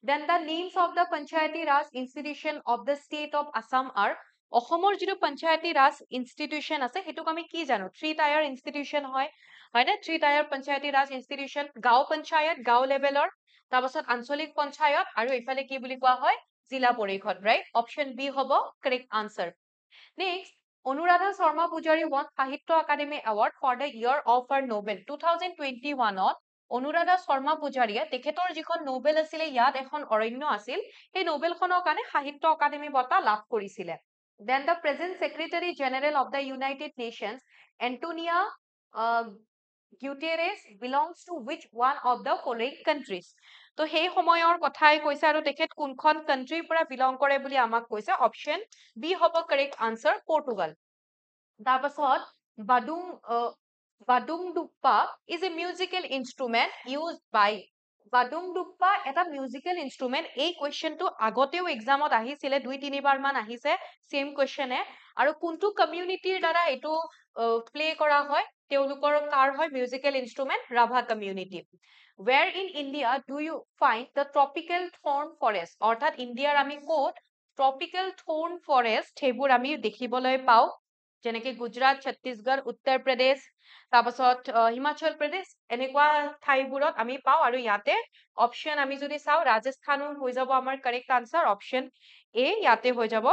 then the names of the Panchayati Raj institution of the state of Assam are অসমৰ যিটো পঞ্চায়তী ৰাজ ইনষ্টিটিউচন আছে হেতুক আমি কি জানো 3 tier institution হয় হয়নে 3 tier পঞ্চায়তী ৰাজ ইনষ্টিটিউচন গাঁও পঞ্চায়ত গাঁও লেভেলৰ তাৰপাছত আঞ্চলিক পঞ্চায়ত আৰু ইফালে কি বুলি কোৱা হয় জিলা পৰিষদ right option B হ'ব correct answer next Anuradha Sharma Pujari won Sahitya Akademi award for the year of her Nobel 2021 ত অনুৰাধা শৰ্মা পূজাৰীয়ে তেখেতৰ যিখন নোবেল আছিলে ইয়াত এখন অৰণ্য আছিল সেই নোবেলখনৰ কাৰণে সাহিত্য একাডেমী বঁটা লাভ কৰিছিলে then the present secretary general of the United Nations Antonio Guterres belongs to which one of the following countries তো সেই সময়ৰ কথাই কৈছে আৰু তেখেত কোনখন কান্ট্ৰিৰ পৰা বিলং কৰে বুলি আমাক কৈছে অপচন বি হ'ব কাৰেক্ট আনসাৰ পৰ্তুগাল তাৰপাছত Badungduppa is a musical instrument used by Badungduppa এটা মিউজিকেল ইনস্ট্ৰুমেন্ট এই কোৱেশ্চনটো আগতেও এক্সামত আহিছিলে 2-3 বাৰ মান আহিছে সেম কোৱেশ্চনে আৰু কোনটো কমিউনিটিৰ দ্বাৰা এটো প্লে কৰা হয় তেওঁলোকৰ কাৰ হয় musical instrument Rabha community where in India do you find the tropical thorn forest অৰ্থাৎ ইন্ডিয়াৰ আমি কোট tropical thorn forest হেবোৰ আমি দেখিবলৈ পাও যেনেকে গুজৰাট, ছত্তীশগড়, উত্তৰ প্ৰদেশ, তাৰপাছত হিমাচল প্ৰদেশ, এনেকুৱা ঠাইবোৰত আমি পাওঁ। আৰু ইয়াতে অপশ্যন আমি যদি চাওঁ, ৰাজস্থানো হৈ যাব আমাৰ কাৰেক্ট আনসাৰ, অপশ্যন এ ইয়াতে হৈ যাব।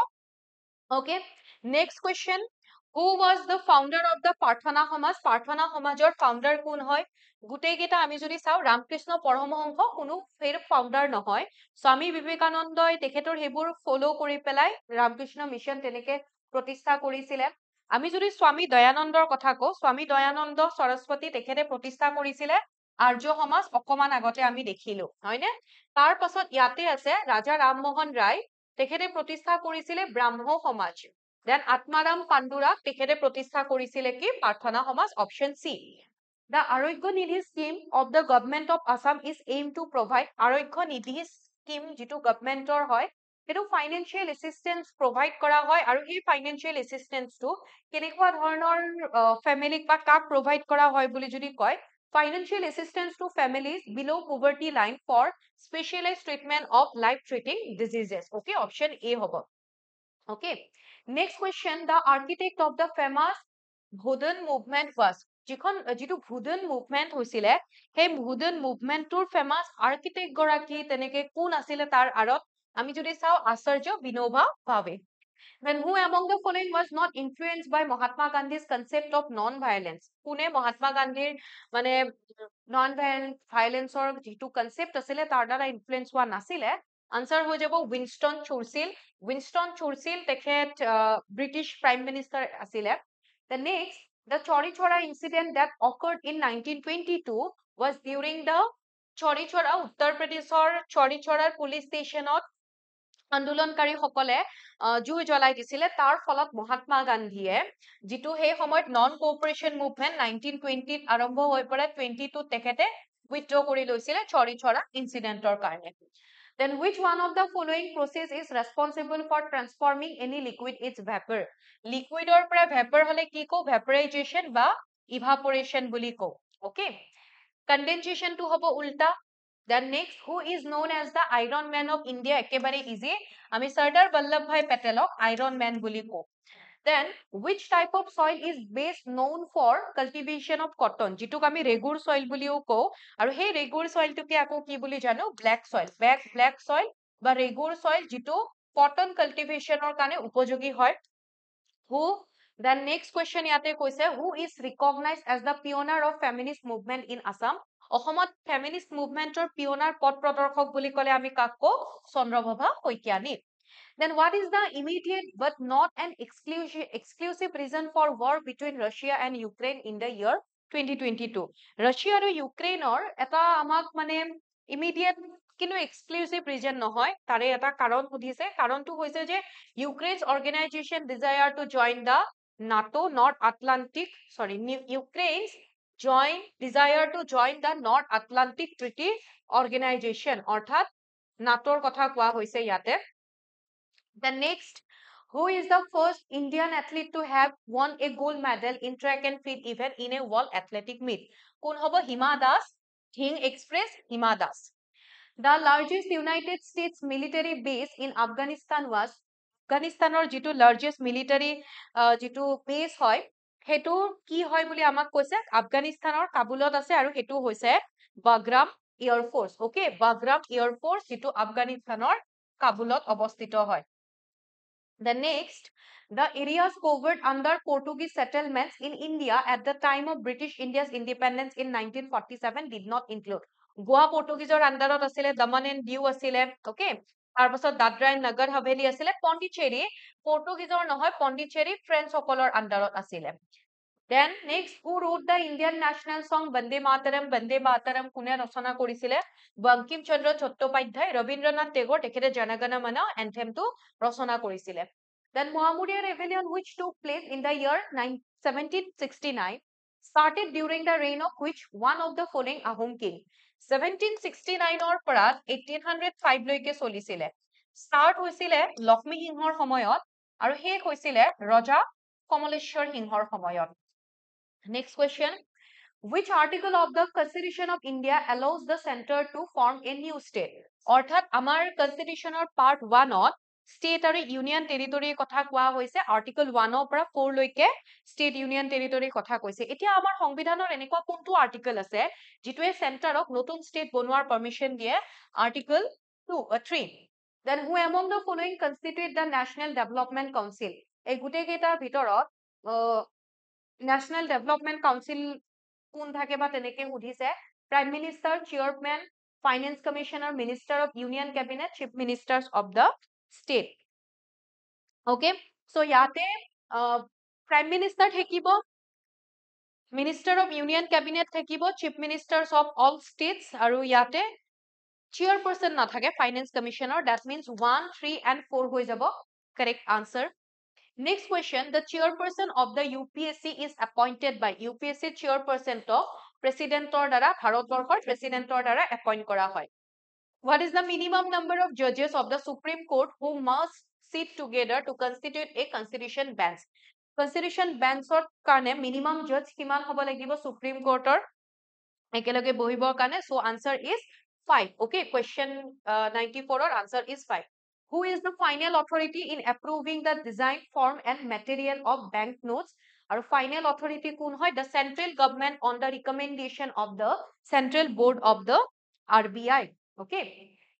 Okay, next question. Who was the founder of the Parthana Samaj? Parthana Samajor founder কোন হয়? গোটেই কেইটা আমি যদি চাওঁ, ৰামকৃষ্ণ পৰমহংস কোনো ফেৰ ফাউণ্ডাৰ নহয়। স্বামী বিবেকানন্দই তেখেতৰ সেইবোৰ ফলো কৰি পেলাই ৰামকৃষ্ণ মিছন তেনেকে প্ৰতিষ্ঠা কৰিছিলে। আমি যদি স্বামী দয়ানন্দৰ কথা কওঁ, স্বামী দয়ানন্দ সৰস্বতী তেখেতে প্ৰতিষ্ঠা কৰিছিলে আৰ্য সমাজ, অকমান আগতে আমি দেখিলো, হয়নে? তাৰ পাছত ইয়াতে আছে ৰাজা ৰামমোহন ৰায়, তেখেতে প্ৰতিষ্ঠা কৰিছিলে ব্ৰাহ্ম সমাজ। দেন আত্মাৰাম পাণ্ডুৰাক তেখেতে প্ৰতিষ্ঠা কৰিছিলে কি? প্ৰাৰ্থনা সমাজ, option C. The Arogya Nidhi scheme of the government of Assam is aimed to provide Arogya Nidhi scheme যিটো গভৰ্ণমেন্টৰ হয়, সেইটো ফাইনেন্সিয়েল এচিষ্টেন্স প্ৰভাইড কৰা হয়। আৰু এই ফাইনেন্সিয়েল এচিষ্টেন্সটো কেনেকুৱা ধৰণৰ ফেমিলিক বা কাক প্ৰভাইড কৰা হয় বুলি যদি কয়, financial assistance to families below poverty line for specialized treatment of life-threatening diseases. Okay, option A hobo. Okay, next question. The architect of the famous Bhudan movement was, যিটো ভুদন মুভমেন্ট হৈছিলে, সেই ভুদন মুভমেন্টৰ ফেমাস আৰ্কিটেক্ট গৰাকী তেনেকে কোন আছিলে তাৰ আৰত আমি যদি চাওঁ, আচাৰ্য বিনোবা ভাৱে। Then who among the following was not influenced by Mahatma Gandhi's concept of non-violence? কোনে মহাত্মা গান্ধীৰ মানে non-violence যিটো কনসেপ্ট আছিলে তাৰ দ্বাৰা ইনফ্লুয়েন্স হোৱা নাছিলে? আনসাৰ হৈ যাব উইনষ্টন চাৰ্চিল। উইনষ্টন চাৰ্চিল তেখেত ব্ৰিটিছ প্ৰাইম মিনিষ্টাৰ আছিলে। The next, the Chauri Chaura incident that occurred in 1922 was during the Chauri Chaura, Uttar Pradeshৰ Chauri Chaura police stationত আন্দোলনকাৰী সকলে জুই জ্বলাই দিছিলে। তাৰ ফলত মহাত্মা গান্ধীয়ে যিটো সেই সময়ত নন কোঅপাৰেশন মুভমেন্ট 1920 আৰম্ভ হৈ পৰে, 22 তেখেতে উইথড্ৰ কৰি লৈছিলে Chauri Chaura ইনসিডেন্টৰ কাৰণে। Then which one of the following process is responsible for transforming any liquid its vapor? Liquidৰ পৰা vapor হলে কি কও? Vaporization বা evaporation বুলি কও। Okay, condensation to হব উল্টা। Then next, who is known as the Iron Man of India? একেবাৰে easy, আমি সৰ্দাৰ বল্লভভাই পেটেলক Iron Man বুলি কও। Then which type of soil is best known for cultivation of cotton? যিটোক আমি ৰেগুৰ soil বুলিও কও। আৰু সেই ৰেগুৰ soilটোকে আকৌ কি বুলি জানো? Black soil, black soil বা ৰেগুৰ soil যিটো cotton cultivationৰ কাৰণে উপযোগী হয়। Who? The next question ইয়াতে কৈছে, who is recognized as the pioneer of feminist movement in Assam? অসমত feminist movementৰ pioneer পথ প্ৰদৰ্শক বুলি ক'লে আমি কাক কও? Chandraprabha Saikiani. Then what is the immediate but not an exclusive reason for war between Russia and Ukraine in the year 2022? Russia আৰু ইউক্ৰেইনৰ এটা আমাক মানে immediate কিন্তু exclusive reason নহয়, তাৰে এটা কাৰণ সুধিছে। কাৰণটো হৈছে যে Ukraine's organization desire to join the NATO North Atlantic, Ukraine's desire to join the North Atlantic Treaty Organization, অৰ্থাৎ নাটোৰ কথা কোৱা হৈছে ইয়াতে। The next, who is the first Indian athlete to have won a gold medal in track and field event in a World Athletic Meet? কোন হব? Hima Das, Dhing Express, Hima Das. The largest United States military base in Afghanistan was, আফগানিস্তানৰ যিটো largest military যিটো base হয়, সেইটো কি হয় বুলি আমাক কৈছে? আফগানিস্তানৰ কাবুলত আছে আৰু সেইটো হৈছে Bagram air force. Okay, Bagram air force যিটো আফগানিস্তানৰ কাবুলত অৱস্থিত হয়। The next, the areas covered under Portuguese settlements in India at the time of British India's independence in 1947 did not include. গোৱা পৰ্তুগীজৰ আন্ডাৰত আছিলে, দমন এণ্ড দিউ আছিলে, ওকে, তাৰপাছত দাদৰা এণ্ড নগৰ হাভেলী আছিলে, পণ্ডিচেৰী পৰ্তুগীজৰ নহয়, পণ্ডিচেৰী ফ্ৰেঞ্চ সকলৰ আন্ডাৰত আছিলে। Then next, who wrote the Indian national song Bande Mataram? Bande Mataram কোনে ৰচনা কৰিছিলে? বঙ্কিম চন্দ্ৰ চট্টোপাধ্যায়। ৰবীন্দ্ৰনাথ টেগোৰ তেখেতে জনগণ মন এন্থেমটো ৰচনা কৰিছিলে। Then Mohammedan rebellion which took place in the year 1769 started during the reign of which one of the following Ahom king? 1769 পৰা 1805 লৈকে চলিছিলে। স্টাৰ্ট হৈছিলে লক্ষ্মী সিংহৰ সময়ত আৰু শেষ হৈছিলে ৰজা কমলেশ্বৰ সিংহৰ সময়ত। Next question, which article of the Constitution of India allows the center to form a new state? অৰ্থাৎ আমাৰ Constitutionৰ part 1ত ষ্টেট আৰু ইউনিয়ন টেৰিটৰীৰ কথা কোৱা হৈছে আৰ্টিকল 1 পৰা 4 লৈকে ষ্টেট ইউনিয়ন টেৰিটৰীৰ কথা কৈছে এতিয়া আমাৰ সংবিধানৰ এনেকুৱা কোনটো আৰ্টিকল আছে যিটোৱে চেণ্টাৰক নতুন ষ্টেট বনোৱাৰ পাৰমিশন দিয়ে article 3 then who among the following constitute the national development council এই গুটেই কেইটাৰ ভিতৰত National Development Council কোন থাকে বা তেনেকে সুধিছে Prime Minister, Chairman, Finance Commissioner, Minister of Union Cabinet, Chief Ministers of the State. Okay, so ইয়াতে Prime Minister থাকিব, Minister of Union Cabinet থাকিব, Chief Ministers of all states আৰু ইয়াতে Chairperson নাথাকে Finance Commissioner, that means 1, 3 and 4 হৈ যাব correct answer. Next question, the chairperson of the UPSC is appointed by UPSC chairperson to president or dara bharatborkhor president or dara appoint kora hoy. What is the minimum number of judges of the Supreme Court who must sit together to constitute a constitution bench? Constitution bench or karne minimum judge kiman hobo lagibo Supreme Court or ekeloge bohibor karne, so answer is 5. Okay, question 94 or answer is 5. Who is the final authority in approving the design, form and material of banknotes? Our final authority kun hoy the central government on the recommendation of the Central Board of the RBI. Okay.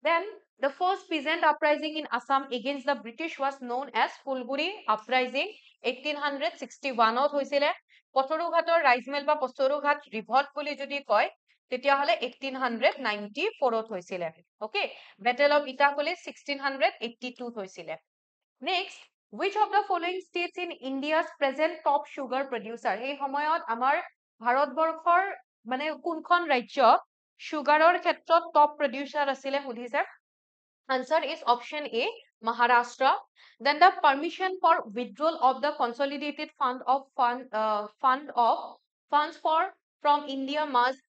Then the first peasant uprising in Assam against the British was known as Fulguri uprising 1861 ত হৈছিলে পথৰুঘাটৰ ৰাইজমেল বা Patharughat revolt বুলি যদি কয় তেতিয়া হলে 1894 ত হৈছিলে okay battle of Itapoli 1682 ত হৈছিলে next which of the following states in India's present top sugar producer এই সময়ত আমাৰ ভাৰতবৰ্ষৰ মানে কোনখন ৰাজ্য সুগাৰৰ ক্ষেত্ৰত টপ প্ৰডিউচাৰ আছিলে সুধিছে answer is option A Maharashtra. Then the permission for withdrawal of the consolidated funds from India must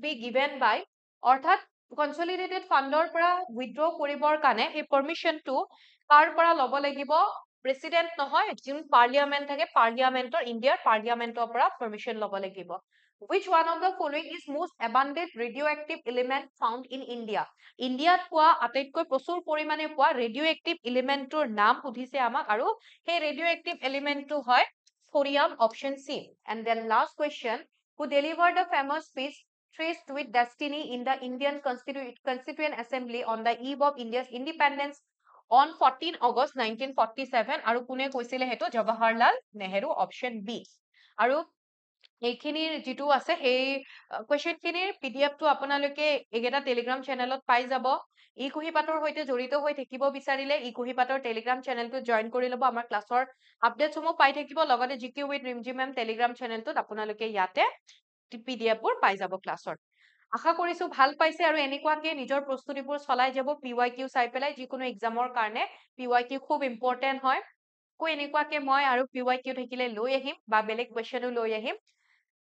be given by অৰ্থাৎ consolidated fundৰ পৰা withdraw কৰিবৰ কাৰণে এই permission টো কাৰ পৰা ল'ব লাগিব president নহয় যোন parliament থাকে parliamentor Indiaৰ parliamentor পৰা permission ল'ব লাগিব Which one of the following is most abundant radioactive element found in India? Indiaত পোৱা আটাইতকৈ প্ৰচুৰ পৰিমাণে পোৱা radioactive elementৰ নাম সুধিছে আমাক আৰু সেই radioactive elementটো হয় thorium option C. And then last question, who delivered the famous speech Traced with Destiny in the Indian Constituent Assembly on the eve of India's independence on 14 August 1947 আৰু কোনে কৈছিলে হেতু Jawaharlal Nehru option B. আৰু এইখিনিৰ যেটো আছে এই question খিনিৰ পিডিএফ টো আপোনালোকে এগেটা টেলিগ্ৰাম চেনেলত পাই যাব ই কুহিপাতৰ হৈতে জড়িত হৈ থাকিব বিচাৰিলে ই কুহিপাতৰ টেলিগ্ৰাম চেনেলটো জয়েন কৰি লব আমাৰ ক্লাছৰ আপডেটসমূহ পাই থাকিব লগতে জিকে উইথ ৰিমজি মেম টেলিগ্ৰাম চেনেলটোত আপোনালোকে ইয়াতে পিডিএফ বোৰ পাই যাব ক্লাছৰ আশা কৰিছো ভাল পাইছে আৰু এনেকুৱাকে নিজৰ প্ৰস্তুতিবোৰ চলাই যাব পিৱাইকিউ চাই পেলাই যিকোনো এক্সামৰ কাৰণে পিৱাইকিউ খুব ইম্পৰ্টেন্ট হয় কো এনেকুৱাকে মই আৰু পিৱাইকিউ থাকিলে লৈ আহিম বা বেলেগ কোৱেশ্চনো লৈ আহিম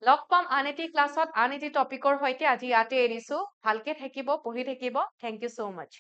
লগ পাম আন এটি ক্লাছত আন এটি টপিকৰ সৈতে আজি ইয়াতে এৰিছো ভালকে থাকিব পঢ়ি থাকিব থ্যাংক ইউ সো মাচ